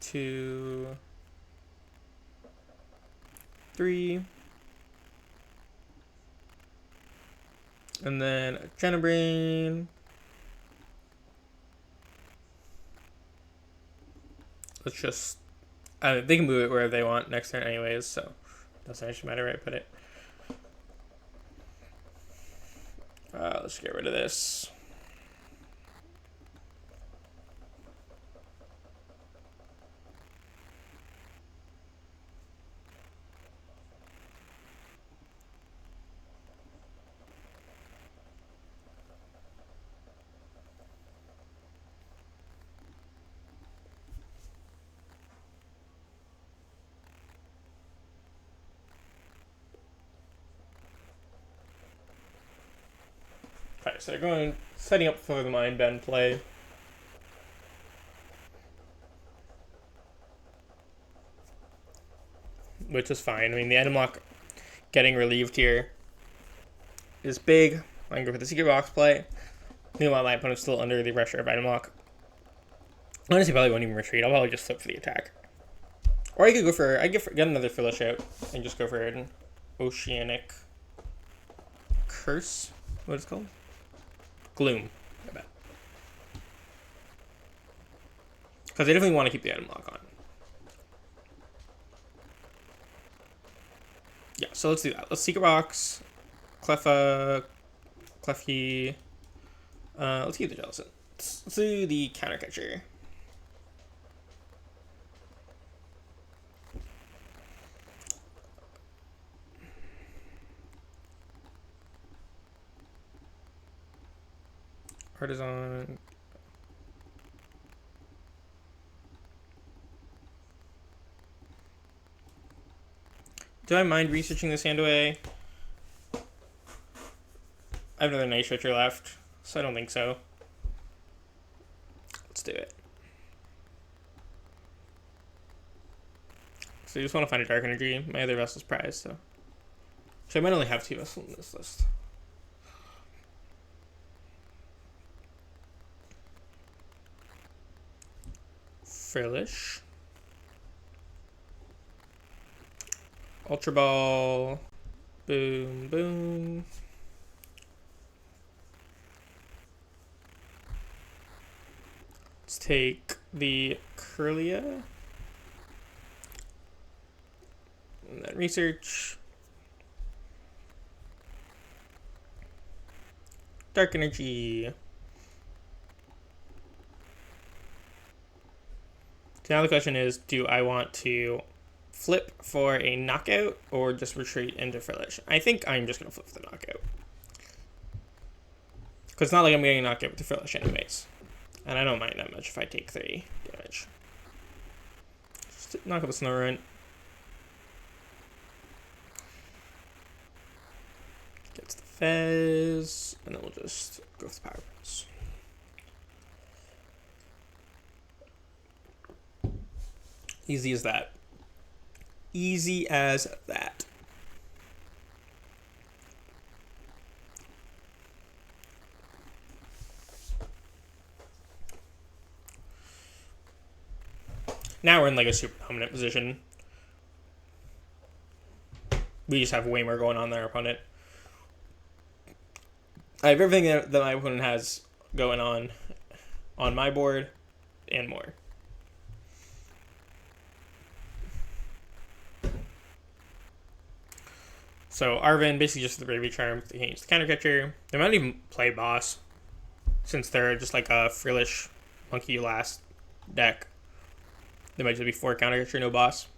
Two, three, and then a Drainabrain. Let's just they can move it wherever they want next turn anyways, so doesn't actually matter where I put it. Let's get rid of this. Alright, so they're setting up for the Mind Bend play. Which is fine. I mean, the item lock getting relieved here is big. I can go for the Secret Box play. Meanwhile, my opponent's still under the pressure of item lock. Honestly, probably won't even retreat. I'll probably just flip for the attack. Or I could go for, get another Frillish out and just go for an Oceanic Curse. What is it called? Gloom, I bet. Because I definitely want to keep the item lock on. Yeah, so let's do that. Let's Secret Box, Cleffa, Klefki. Let's keep the Jellicent. Let's do the Counter Catcher. Artazon. Do I mind researching this hand away? I have another Night Stretcher left, so I don't think so. Let's do it. So you just want to find a Dark Energy. My other vessel's prized, so. So I might only have 2 vessels in this list. Frillish. Ultra Ball. Boom, boom. Let's take the Kirlia. And then research. Dark Energy. So now the question is, do I want to flip for a knockout or just retreat into Frillish? I think I'm just going to flip for the knockout. Because it's not like I'm getting a knockout with the Frillish anyways. And I don't mind that much if I take 3 damage. Just knock up the Snorunt. Gets the Fez. And then we'll just go with the Power Pulse. Easy as that. Easy as that. Now we're in like a super dominant position. We just have way more going on than our opponent. I have everything that my opponent has going on my board and more. So Arven basically just the Gravy Charm against the Counter Catcher. They might even play Boss, since they're just like a Frillish Monkey last deck. They might just be 4 Counter Catcher, no Boss.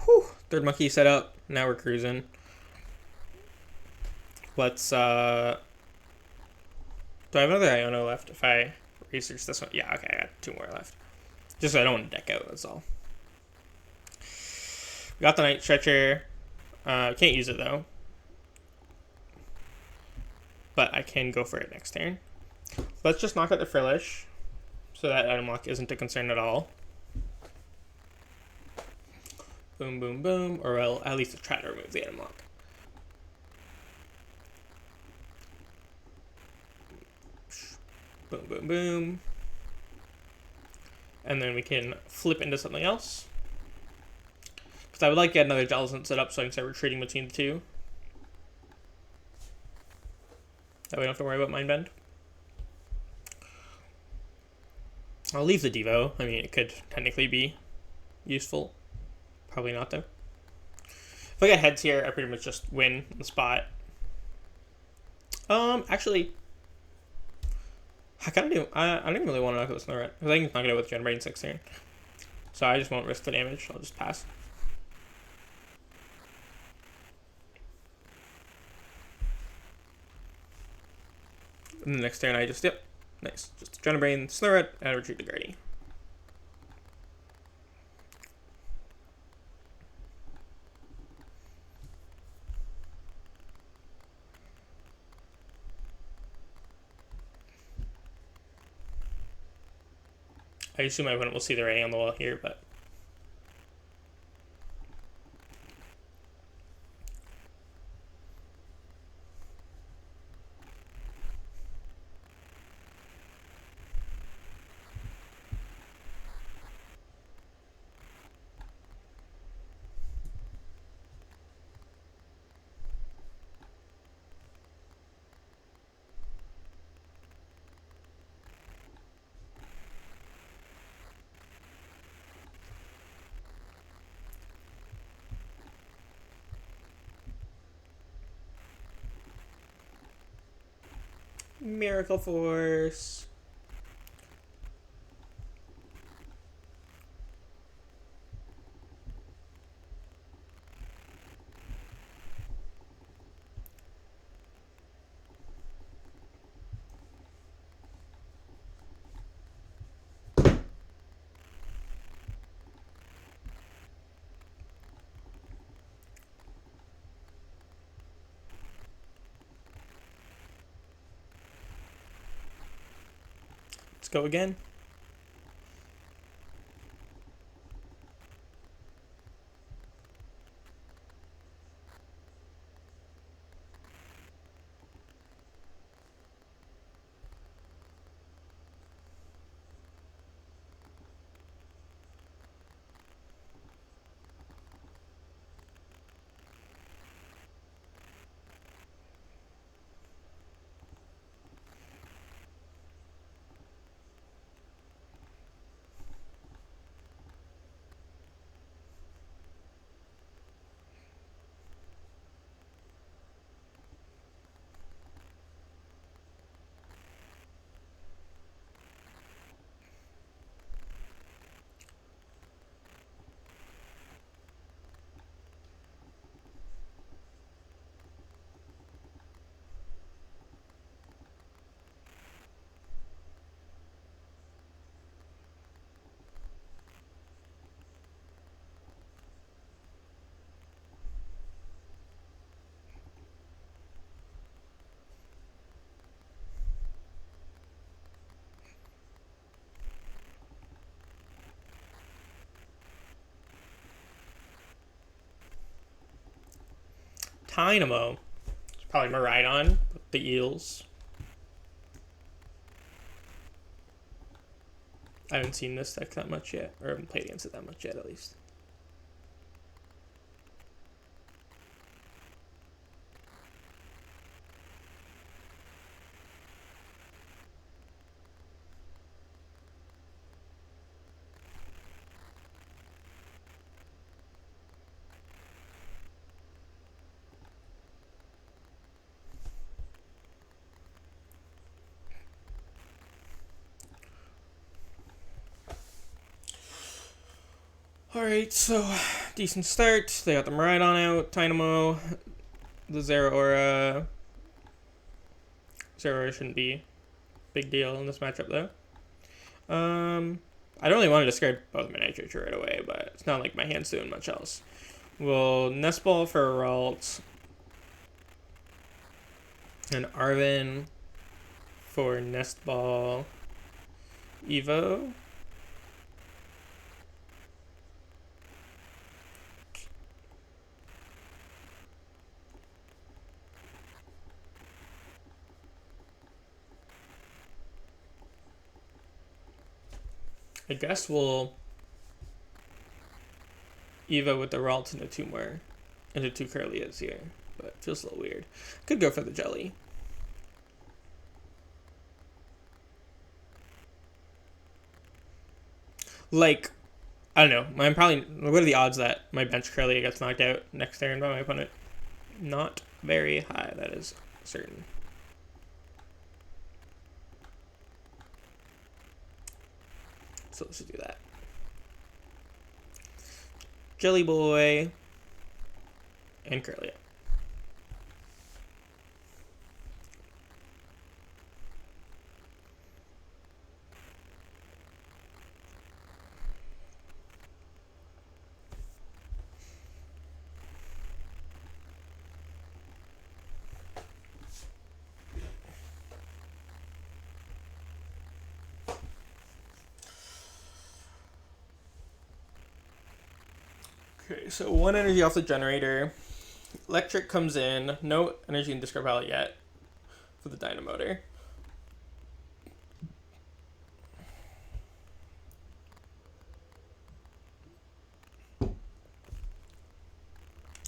Whew, 3rd Monkey set up. Now we're cruising. Let's, do I have another Iono left if I research this one? Yeah, okay, I got 2 more left. Just so I don't want to deck out, that's all. We got the Night Stretcher. Can't use it though. But I can go for it next turn. Let's just knock out the Frillish, so that item lock isn't a concern at all. Boom, boom, boom. Or I'll at least try to remove the item lock. Boom, boom, boom. And then we can flip into something else. Because I would like to get another Jellicent set up so I can start retreating between the 2. That way I don't have to worry about Mind Bend. I'll leave the Devo. I mean, it could technically be useful. Probably not, though. If I get heads here, I pretty much just win the spot. Actually, I kind of do. I don't even really want to knock out the Snorunt, because I can knock it out with Gen Brain 6 turn. So I just won't risk the damage. I'll just pass. And the next turn I just, yep, nice. Just Gen Brain, Snorunt, and retreat the Guardy. I assume my opponent will see the writing on the wall here, but... Miracle Force. Let's go again. Dynamo. It's probably Miraidon with the eels. I haven't seen this deck that much yet, or haven't played against it that much yet, at least. Alright, so decent start. They got the Miraidon out, Dynamo, the Zeraora. Zeraora shouldn't be a big deal in this matchup, though. I don't really want to discard both my Night Stretcher right away, but it's not like my hand's doing much else. We'll Nest Ball for Ralts, and Arven for Nest Ball Evo. I guess we'll Evo with the Ralts into two Kirlias here, but it feels a little weird. Could go for the Jelly. Like, I don't know. What are the odds that my bench Kirlia gets knocked out next turn by my opponent? Not very high, that is certain. So let's do that. Jelly Boy and Kirlia. Okay, so 1 energy off the generator. Electric comes in. No energy in discard pile yet for the Dynamotor.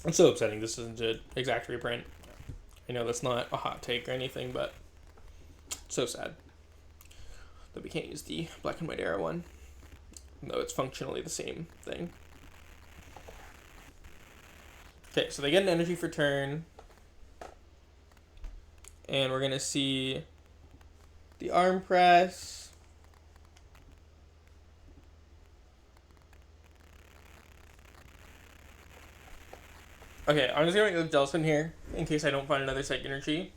It's so upsetting this isn't an exact reprint. I know that's not a hot take or anything, but it's so sad that we can't use the black and white era one, though it's functionally the same thing. Okay, so they get an energy for turn, and we're going to see the arm press. Okay, I'm just going to make the Jellicent here, in case I don't find another Psychic Energy.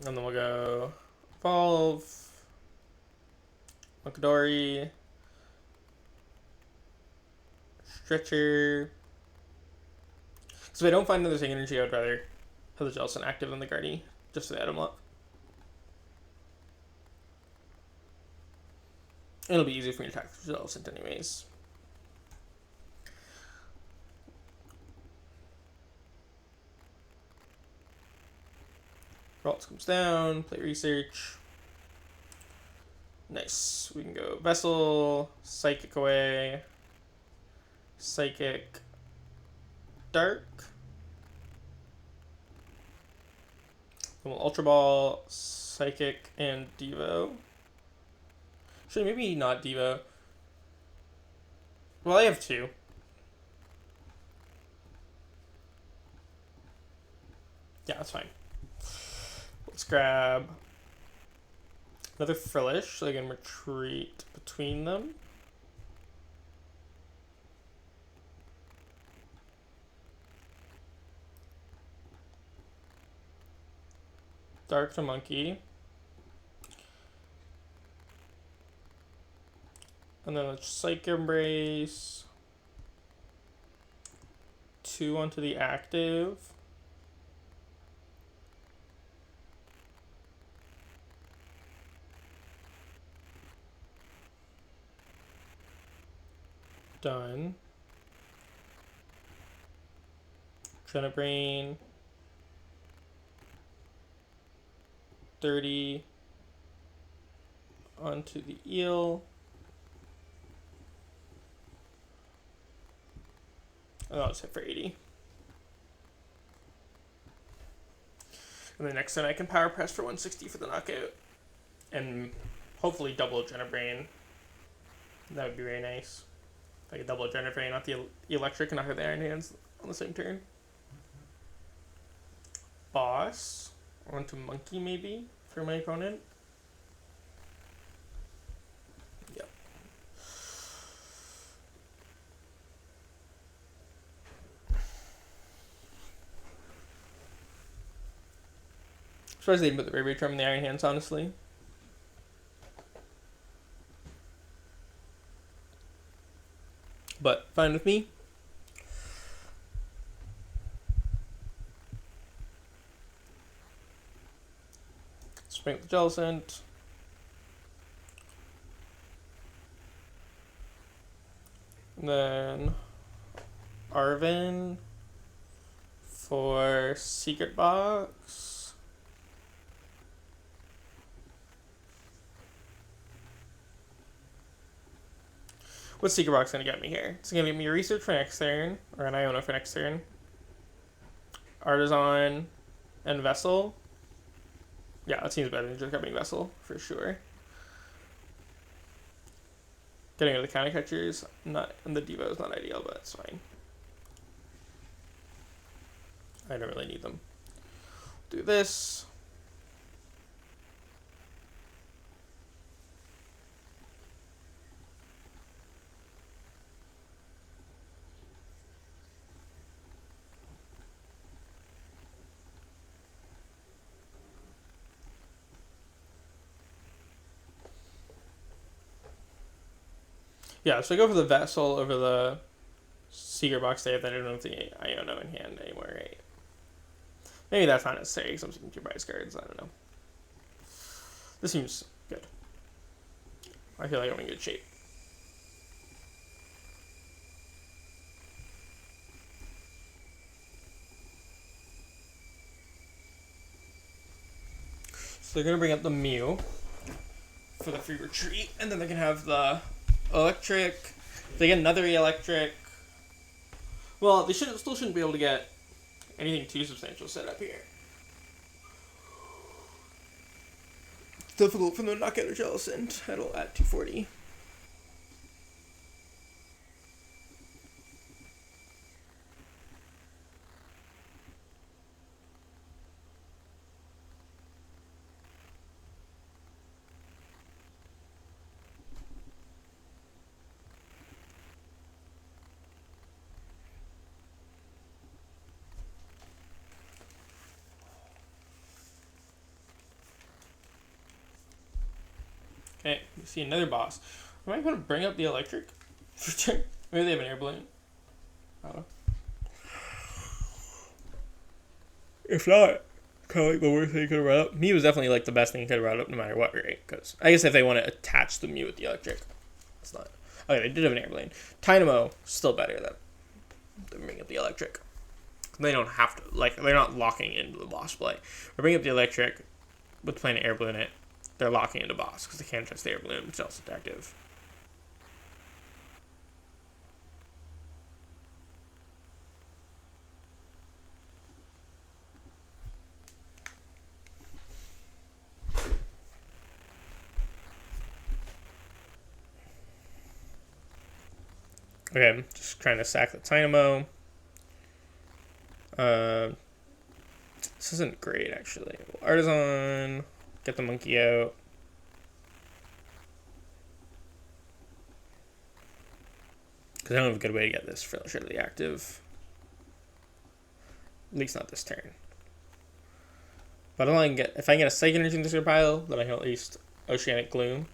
And then we'll go Evolve, Munkidori, Stretcher. So if I don't find another Psychic Energy, I would rather have the Jellicent active than the Guardy, just for the item luck. It'll be easier for me to attack the Jellicent anyways. Ralts comes down, play research. Nice. We can go Vessel, Psychic away, Psychic, Dark. Then we'll Ultra Ball, Psychic, and Devo. Actually, maybe not Devo. Well, I have 2. Yeah, that's fine. Let's grab another Frillish so I can retreat between them. Dark to Monkey. And then let's Psych Embrace. 2 onto the active. Done. Brain. 30 onto the eel. And I'll just hit for 80. And the next turn I can power press for 160 for the knockout. And hopefully double Brain. That would be very nice. If I could double Brain, not the electric, and knock out the Iron Hands on the same turn. Boss. Onto Monkey maybe for my opponent. Yep. Surprised they didn't put the Ray Charm in the Iron Hands, honestly. But fine with me. Bring up the Jellicent. And then Arven for Secret Box. What's Secret Box gonna get me here? It's gonna get me a research for next turn, or an Iono for next turn. Artazon and Vessel. Yeah, that seems better than just having Vessel, for sure. Getting rid of the counter catchers, not, and the Devo is not ideal, but it's fine. I don't really need them. Do this. Yeah, so I go for the Vessel over the Secret Box there, then I don't have the Iono in hand anymore, right? Maybe that's not necessary, because I'm taking 2 prize cards, I don't know. This seems good. I feel like I'm in good shape. So they're gonna bring up the Mew for the free retreat, and then they can have the electric. If they get another electric. Well, they still shouldn't be able to get anything too substantial set up here. It's difficult for them to knock out a Jellicent at 240. Okay, you see another boss. Am I going to bring up the electric? Maybe they have an air balloon. I don't know. If not, kind of like the worst thing you could have brought up. Mew was definitely like the best thing you could have brought up no matter what, right? Because I guess if they want to attach the Mew with the electric, it's not. Okay, they did have an air balloon. Dynamo, still better than bringing up the electric. They don't have to, like, they're not locking into the boss play. We're bringing up the electric with playing an air balloon it. They're locking into boss because they can't trust the air balloon, which is also active. Okay, I'm just trying to sack the Dynamo. This isn't great, actually. Artazon, get the monkey out. Because I don't have a good way to get this Frillish out of the active. At least not this turn. But all I can get, if I can get a Psychic Energy in this pile, then I can at least Oceanic Gloom.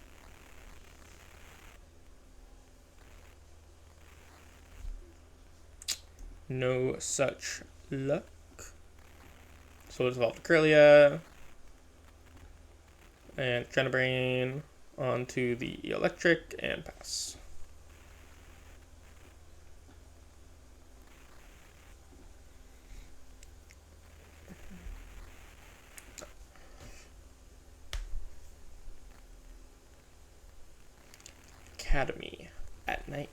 No such luck. So we'll evolve to Kirlia. And trying to bring onto the electric and pass. Academy at night.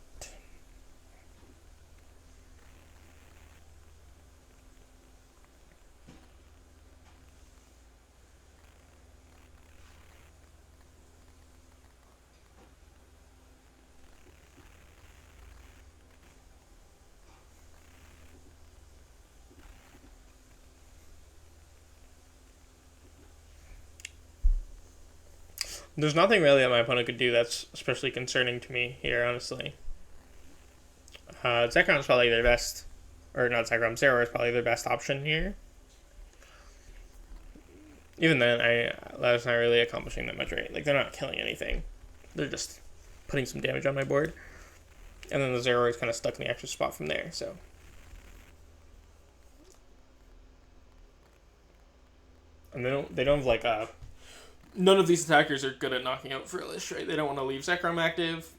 There's nothing really that my opponent could do that's especially concerning to me here, honestly. Zekron's probably their best, or not Zekrom, Zeraora is probably their best option here. Even then, that's not really accomplishing that much, right? Like, they're not killing anything. They're just putting some damage on my board. And then the Zeraora is kind of stuck in the extra spot from there, so. And they don't have, like, none of these attackers are good at knocking out Frillish, right? They don't want to leave Zekrom active.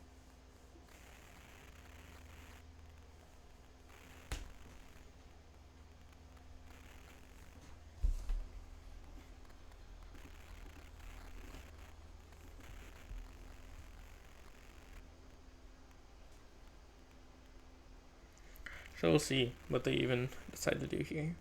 So we'll see what they even decide to do here.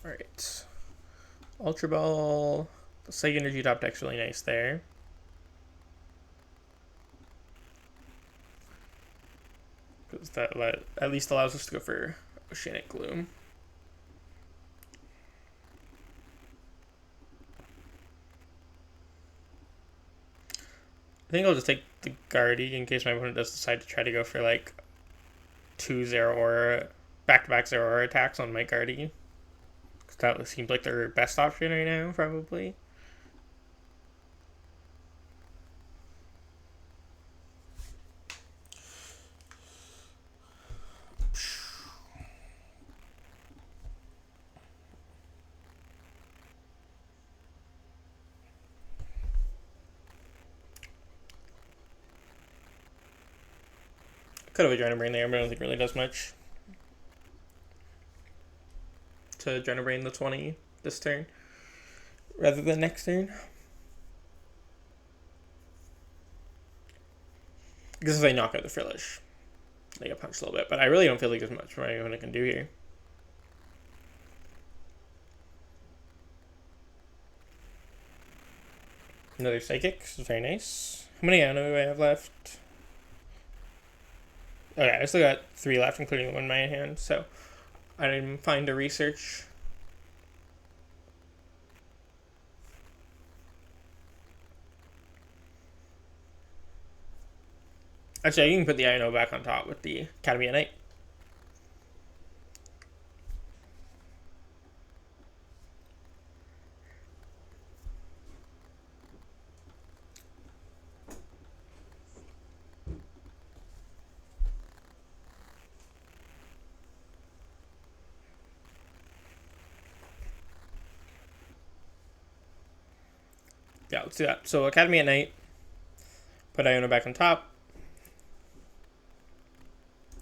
Alright. Ultra Ball. The Psychic Energy top deck's really nice there. Because that at least allows us to go for Oceanic Gloom. I think I'll just take the Guardy in case my opponent does decide to try to go for like 2-0 or back-to-back 0 attacks on my Guardy. Because that seems like their best option right now, probably. Could have Adrenaline Brain there, but I don't think it really does much to Adrenaline Brain the 20 this turn rather than next turn. Because if I knock out the Frillish, they get punched a little bit, but I really don't feel like there's much more anyone can do here. Another Psychic, this is very nice. How many Iono do I have left? Okay, I still got 3 left, including one in my hand, so I'm fine to research. Actually, I can put the Iono back on top with the Academy at Night. Yeah, let's do that. So Academy at Night, put Iono back on top,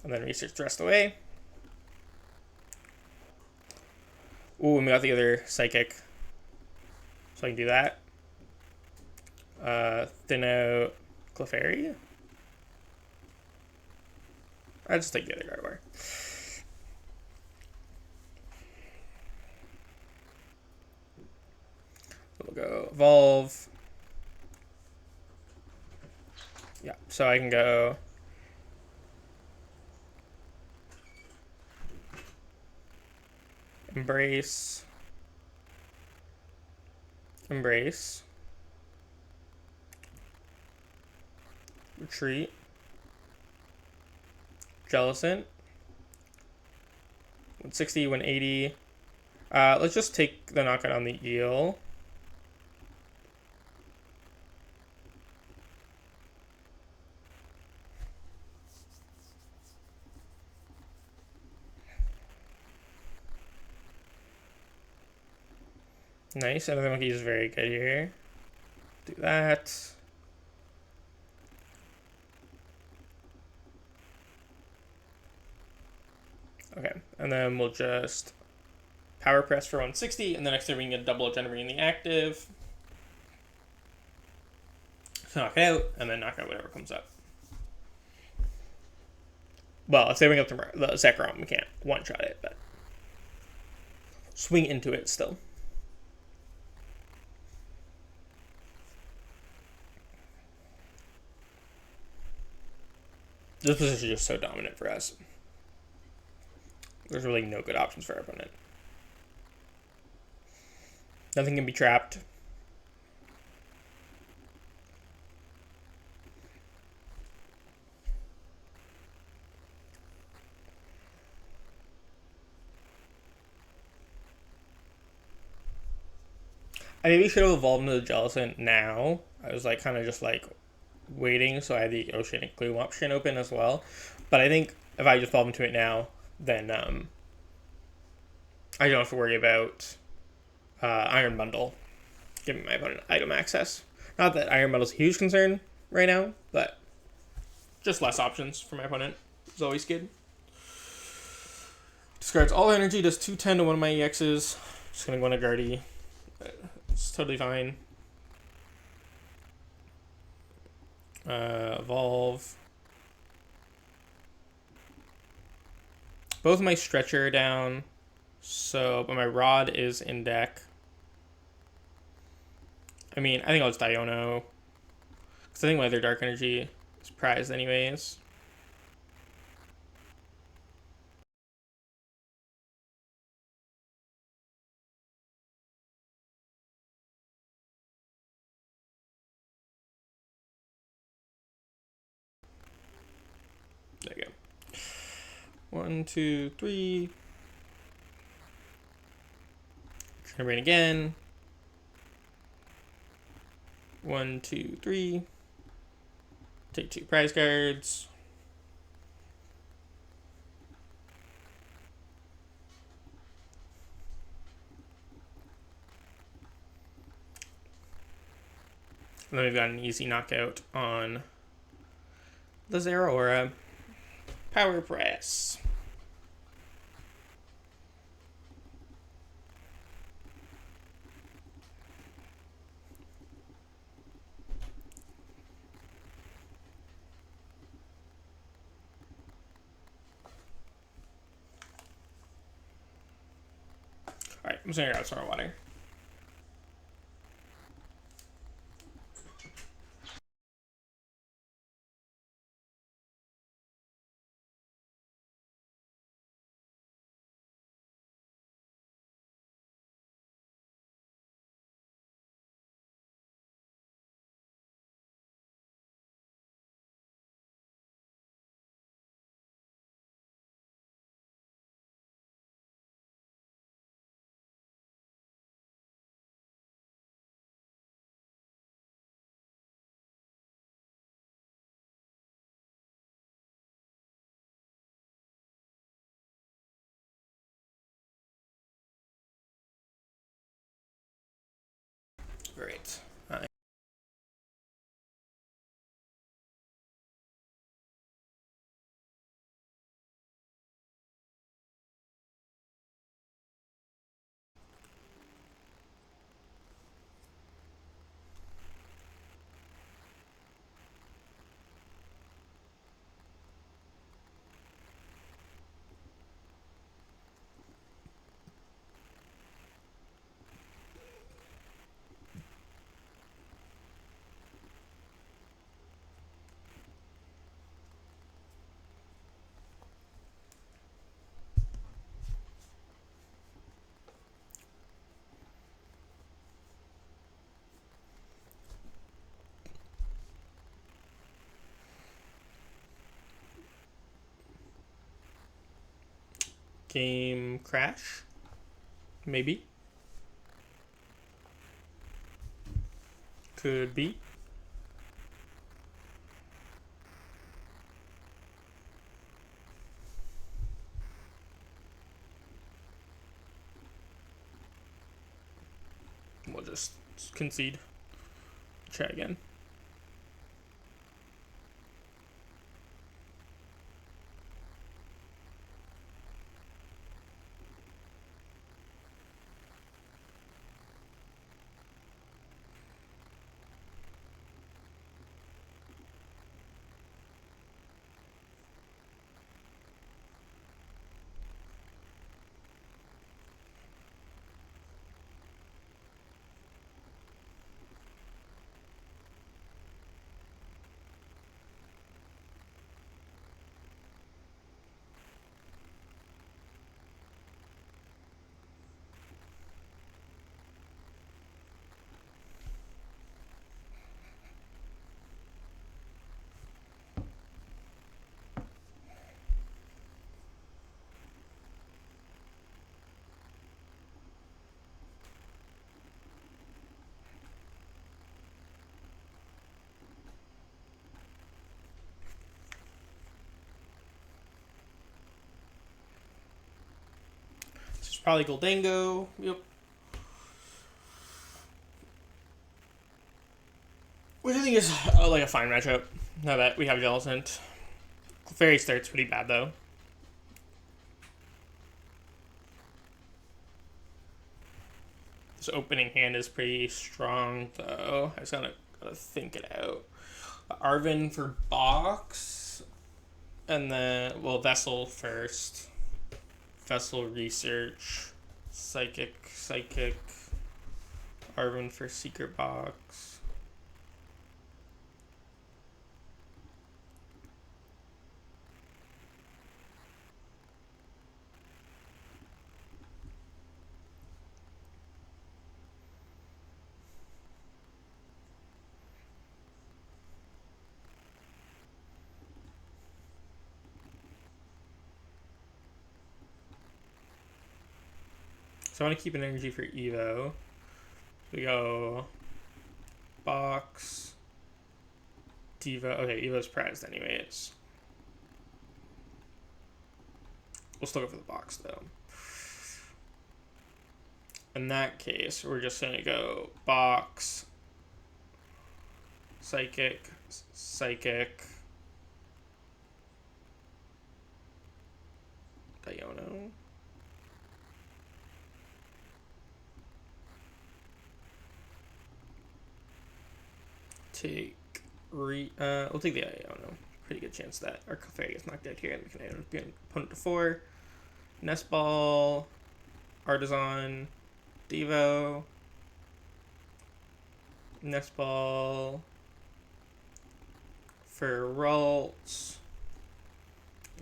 and then research the rest away. Ooh, and we got the other Psychic, so I can do that. Thin out Clefairy. I'll just take the other Gardevoir. We'll go Evolve. Yeah, so I can go Embrace, Retreat, Jellicent, 160, 180. Let's just take the knockout on the Eel. Nice, another monkey is very good here. Do that. Okay, and then we'll just Power Press for 160, and the next turn we can get double generating the active. So knock it out, and then knock out whatever comes up. Well, if they bring up the Zekrom, we can't one-shot it, but swing into it still. This position is just so dominant for us. There's really no good options for our opponent. Nothing can be trapped. I maybe should have evolved into the Jellicent now. I was like kind of just like waiting, so I had the Oceanic Gloom option open as well. But I think if I just evolve into it now, then I don't have to worry about Iron Bundle giving my opponent item access. Not that Iron Bundle's a huge concern right now, but just less options for my opponent is always good. Discards all energy, does 210 to one of my EXs. Just gonna go on a Guardy. It's totally fine. Evolve. Both my Stretcher are down, but my Rod is in deck. I mean, I think I'll just Iono, because I think my other Dark Energy is prized anyways. 1, 2, 3. Turn brain again. 1, 2, 3. Take 2 prize cards. And then we've got an easy knockout on the Zeraora. Power Press. Alright, I'm just gonna grab some more water. Great. Game crash? Maybe. Could be. We'll just concede. Try again. Probably Goldango. Yep. Which I think is like a fine matchup now that we have Jellicent. Clefairy starts pretty bad though. This opening hand is pretty strong though. I just gotta think it out. Arven for box. And then, well, Vessel first. Vessel Research, Psychic, Arven for Secret Box. So I want to keep an energy for Evo. We go box, Devo. Okay, Evo's prized anyways. We'll still go for the box though. In that case, we're just going to go box, Psychic, Iono. We'll take the Iono. Pretty good chance that our Clefairy gets knocked out here and we can end up getting opponent to 4. Nest Ball, Artazon, Devo, Nest Ball for Ralts,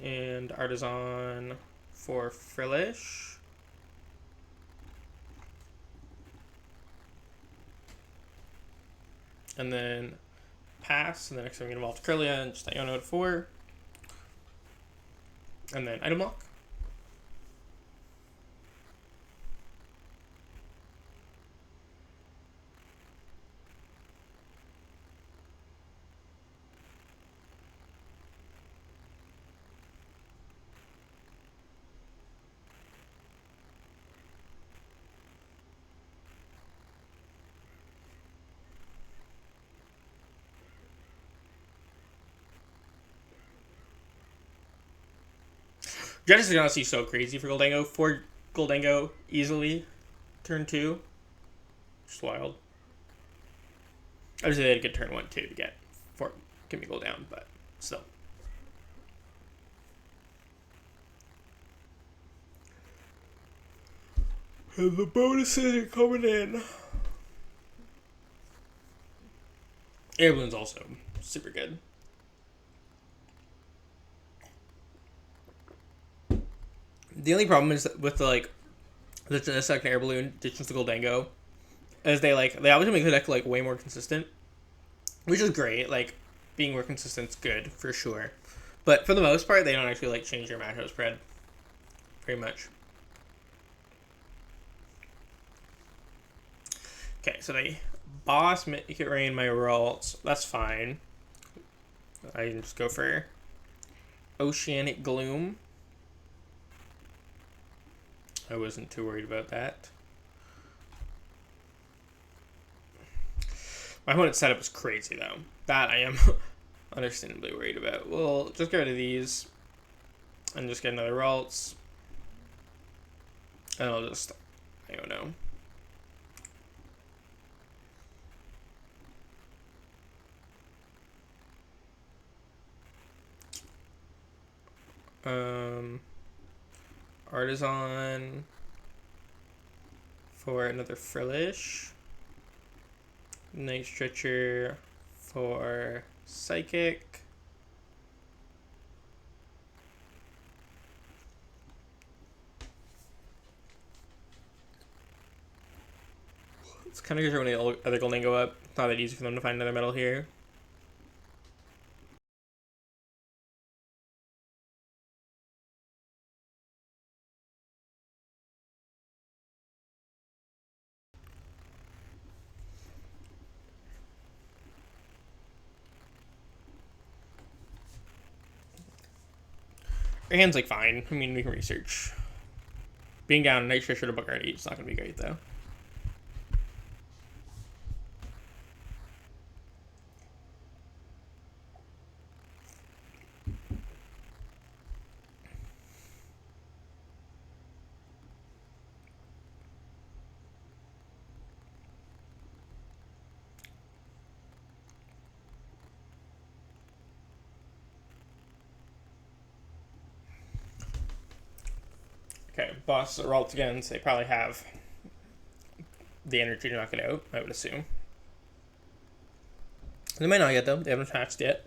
and Artazon for Frillish. And then pass, and the next time we get involved Kirlia and just Iono at 4. And then item lock. Genesis is honestly so crazy for Gholdengo. 4 Gholdengo easily. Turn 2. Just wild. Obviously, they had a good turn 1 too to get 4 Gimme Gold down, but still. And the bonuses are coming in. Air Balloon's also super good. The only problem is with the second Air Balloon ditches the Gholdengo, is they obviously make the deck way more consistent, which is great. Being more consistent is good for sure, but for the most part, they don't actually change your matchup spread very much. Okay, so they boss make it rain my Ralts. That's fine. I can just go for Oceanic Gloom. I wasn't too worried about that. My opponent's setup is crazy, though. That I am understandably worried about. We'll just get rid of these and just get another Ralts. And I'll just, I don't know. Artazon for another Frillish. Night Stretcher for Psychic. It's kind of good when the other Gholdengo up. It's not that easy for them to find another metal here. Your hand's fine. I mean, we can research. Being down Night Stretcher to Buck Artie is not going to be great, though. Okay, boss Ralts again, so they probably have the energy to knock it out, I would assume. They might not yet, though. They haven't attached yet.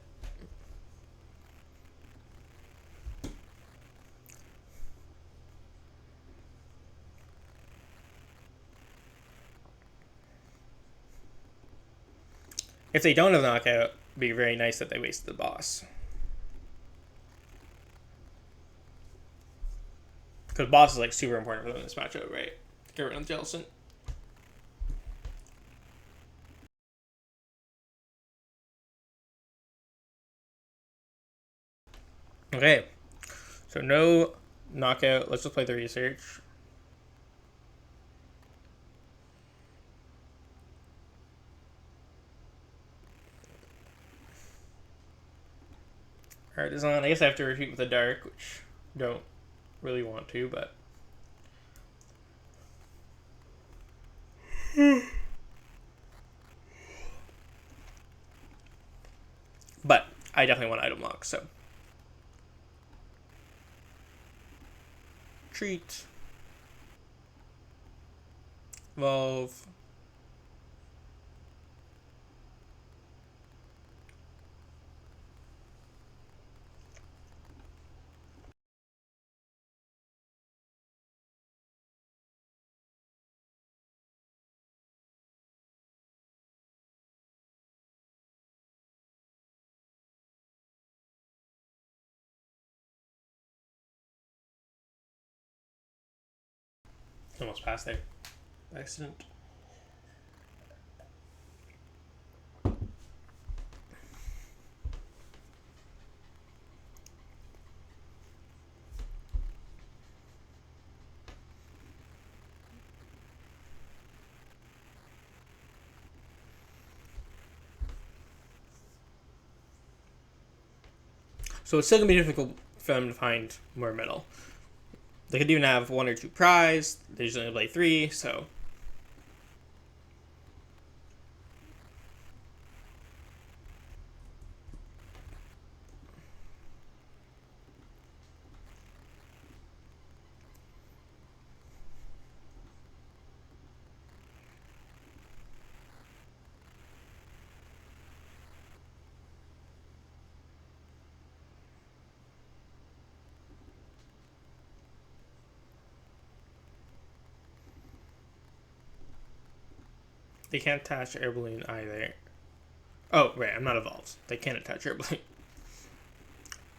If they don't have the knockout, it'd be very nice that they wasted the boss. Because boss is super important for them in this matchup, right? Get rid of Jellicent. Okay, so no knockout. Let's just play the research. Artazon. I guess I have to retreat with a dark, which don't really want to, but but I definitely want item lock, so treat, evolve, almost passed there. Accident. So it's still gonna be difficult for them to find more metal. They could even have 1 or 2 prize. They usually only play 3, so they can't attach Air Balloon either. Oh, right, I'm not evolved. They can't attach Air Balloon.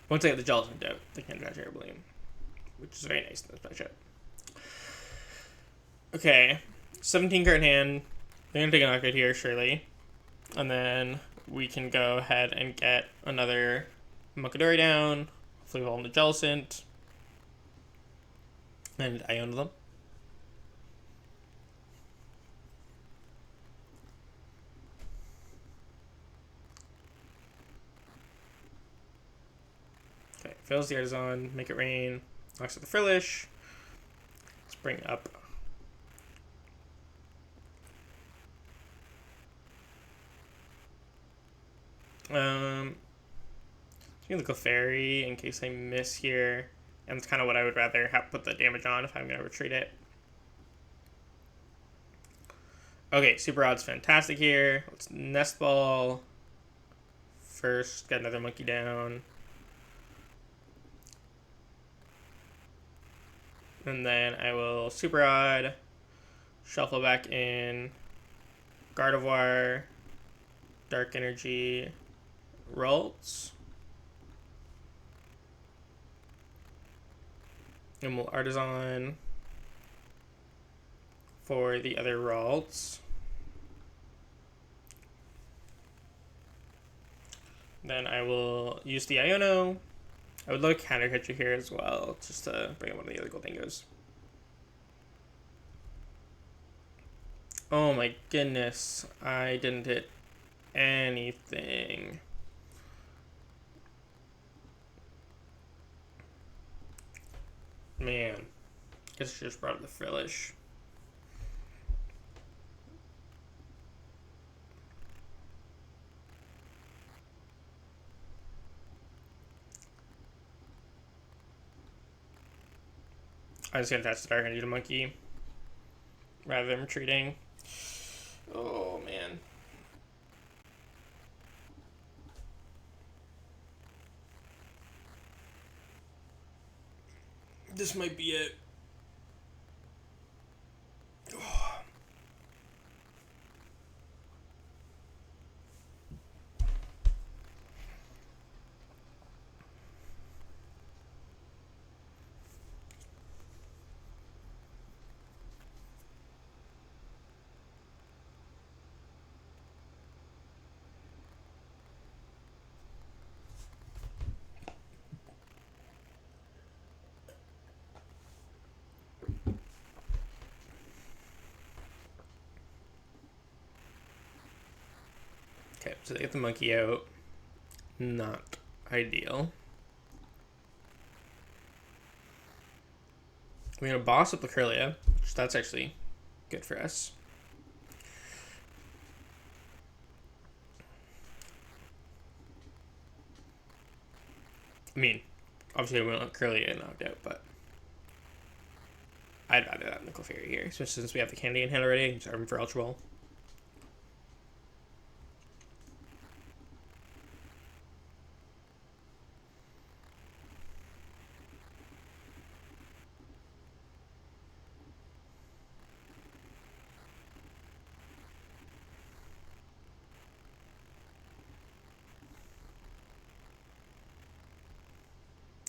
Once they get the Jellicent out, they can't attach Air Balloon, which is very nice in this matchup. Okay, 17 card hand. They're gonna take a knockout here, surely. And then we can go ahead and get another Munkidori down. Hopefully evolve into Jellicent. And Iono them. Okay, fails the Artazon, make it rain. Knocks out the Frillish. Let's bring up the Clefairy in case I miss here. And it's kind of what I would rather have put the damage on if I'm going to retreat it. Okay, Super Odd's fantastic here. Let's Nest Ball. First, get another monkey down. And then I will Super Odd. Shuffle back in. Gardevoir. Dark Energy. Ralts. And we'll Artazon for the other Ralts. Then I will use the Iono. I would love a counter catcher here as well, just to bring up one of the other gold thingos. Oh my goodness, I didn't hit anything. Man, guess I just brought up the Frillish. I'm just gonna attach the Dark Energy to Monkey rather than retreating. Oh man. This might be it. Oh. Okay, so they get the monkey out. Not ideal. We're gonna boss up the Kirlia, which that's actually good for us. I mean, obviously we want Kirlia knocked out, but I'd rather that than the Clefairy here, especially since we have the candy in hand already. Just Arven for Ultra Ball.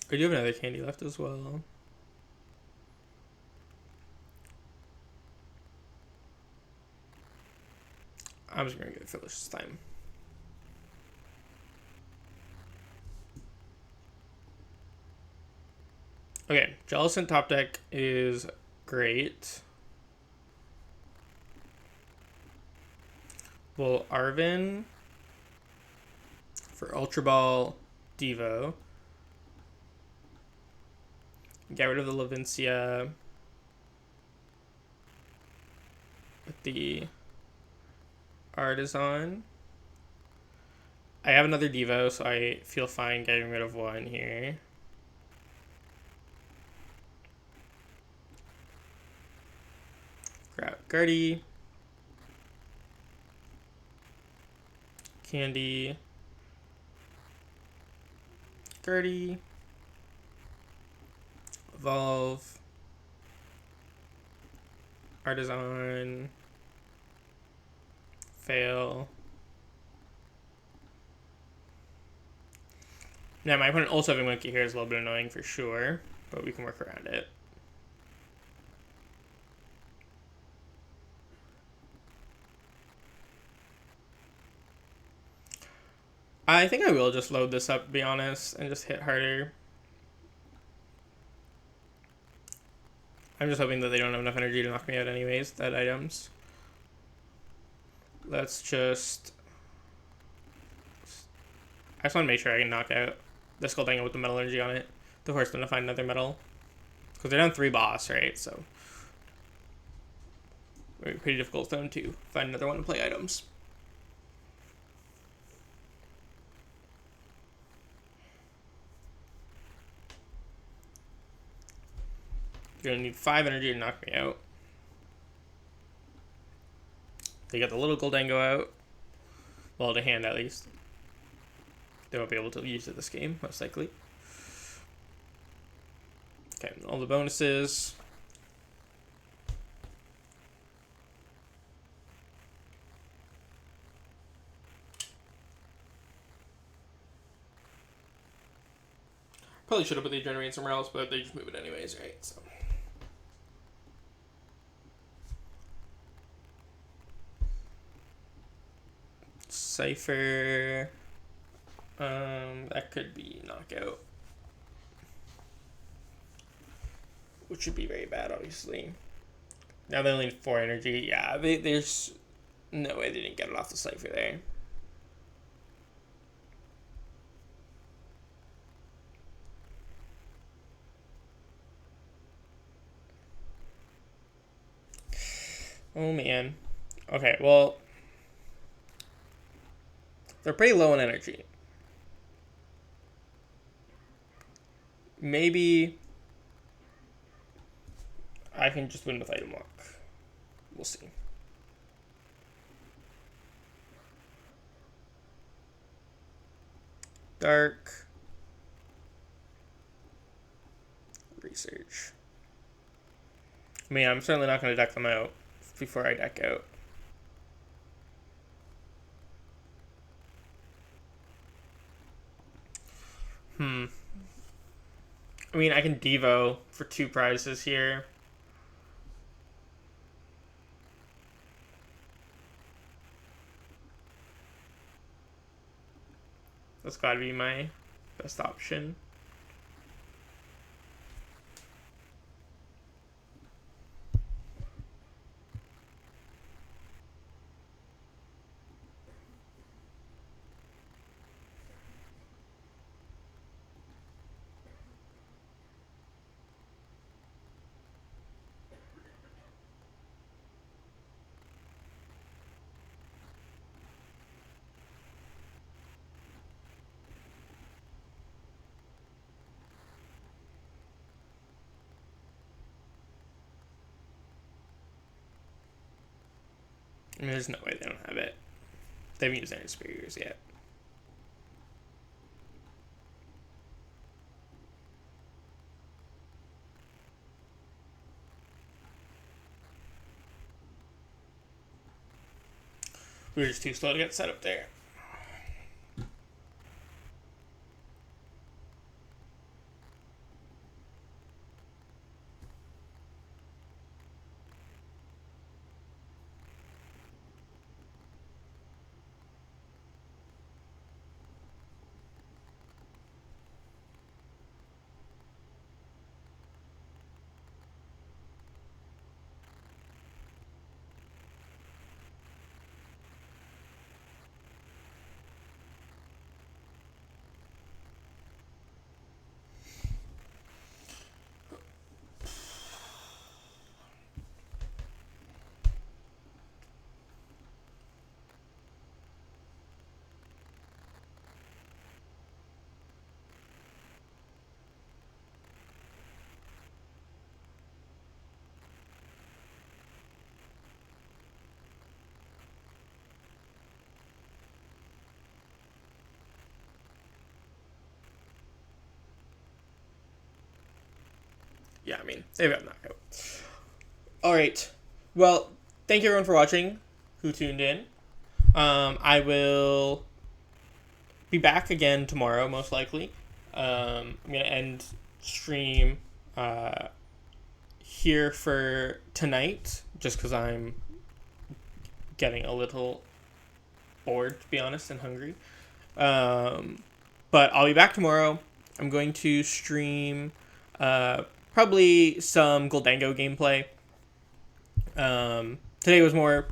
I do have another candy left as well. I'm just gonna get Frillish this time. Okay, Jellicent top deck is great. Well, Arven for Ultra Ball Devo. Get rid of the Levincia with the Artazon. I have another Devo, so I feel fine getting rid of one here. Grab Gardy. Candy. Gardy. Evolve. Artazon. Fail. Now my opponent also having Monkey here is a little bit annoying for sure, but we can work around it. I think I will just load this up, to be honest, and just hit harder. I'm just hoping that they don't have enough energy to knock me out anyways, dead items. Let's just... I just want to make sure I can knock out this Goldango with the metal energy on it to force them to find another metal. Because they're down 3 boss, right? So it'll be pretty difficult for them to find another one to play items. You're going to need 5 energy to knock me out. They got the little Goldango out. Well, to hand at least. They won't be able to use it this game, most likely. Okay, all the bonuses. Probably should have put the generating somewhere else, but they just move it anyways, right? So. Cypher. That could be knockout. Which would be very bad, obviously. Now they only need 4 energy. Yeah, there's no way they didn't get it off the Cypher there. Oh, man. Okay, well, they're pretty low in energy. Maybe I can just win with item lock. We'll see. Dark. Research. I mean, I'm certainly not going to deck them out before I deck out. I mean, I can Devo for 2 prizes here. That's gotta be my best option. I mean, there's no way they don't have it. They haven't used any superiors yet. We were just too slow to get set up there. Yeah, I mean, they've got knockout. Alright. Well, thank you everyone for watching who tuned in. I will be back again tomorrow, most likely. I'm going to end stream here for tonight, just because I'm getting a little bored, to be honest, and hungry. But I'll be back tomorrow. I'm going to stream probably some Goldango gameplay. Today was more,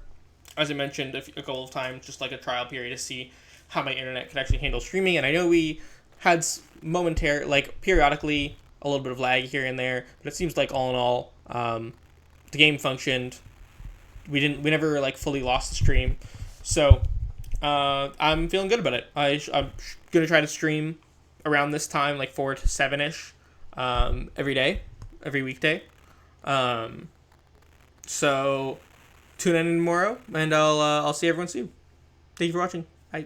as I mentioned a couple of times, just like a trial period to see how my internet could actually handle streaming. And I know we had periodically a little bit of lag here and there, but it seems like all in all, the game functioned. We never like fully lost the stream, so I'm feeling good about it. I'm gonna try to stream around this time, like 4 to 7ish, every weekday. So tune in tomorrow, and I'll see everyone soon. Thank you for watching. Bye.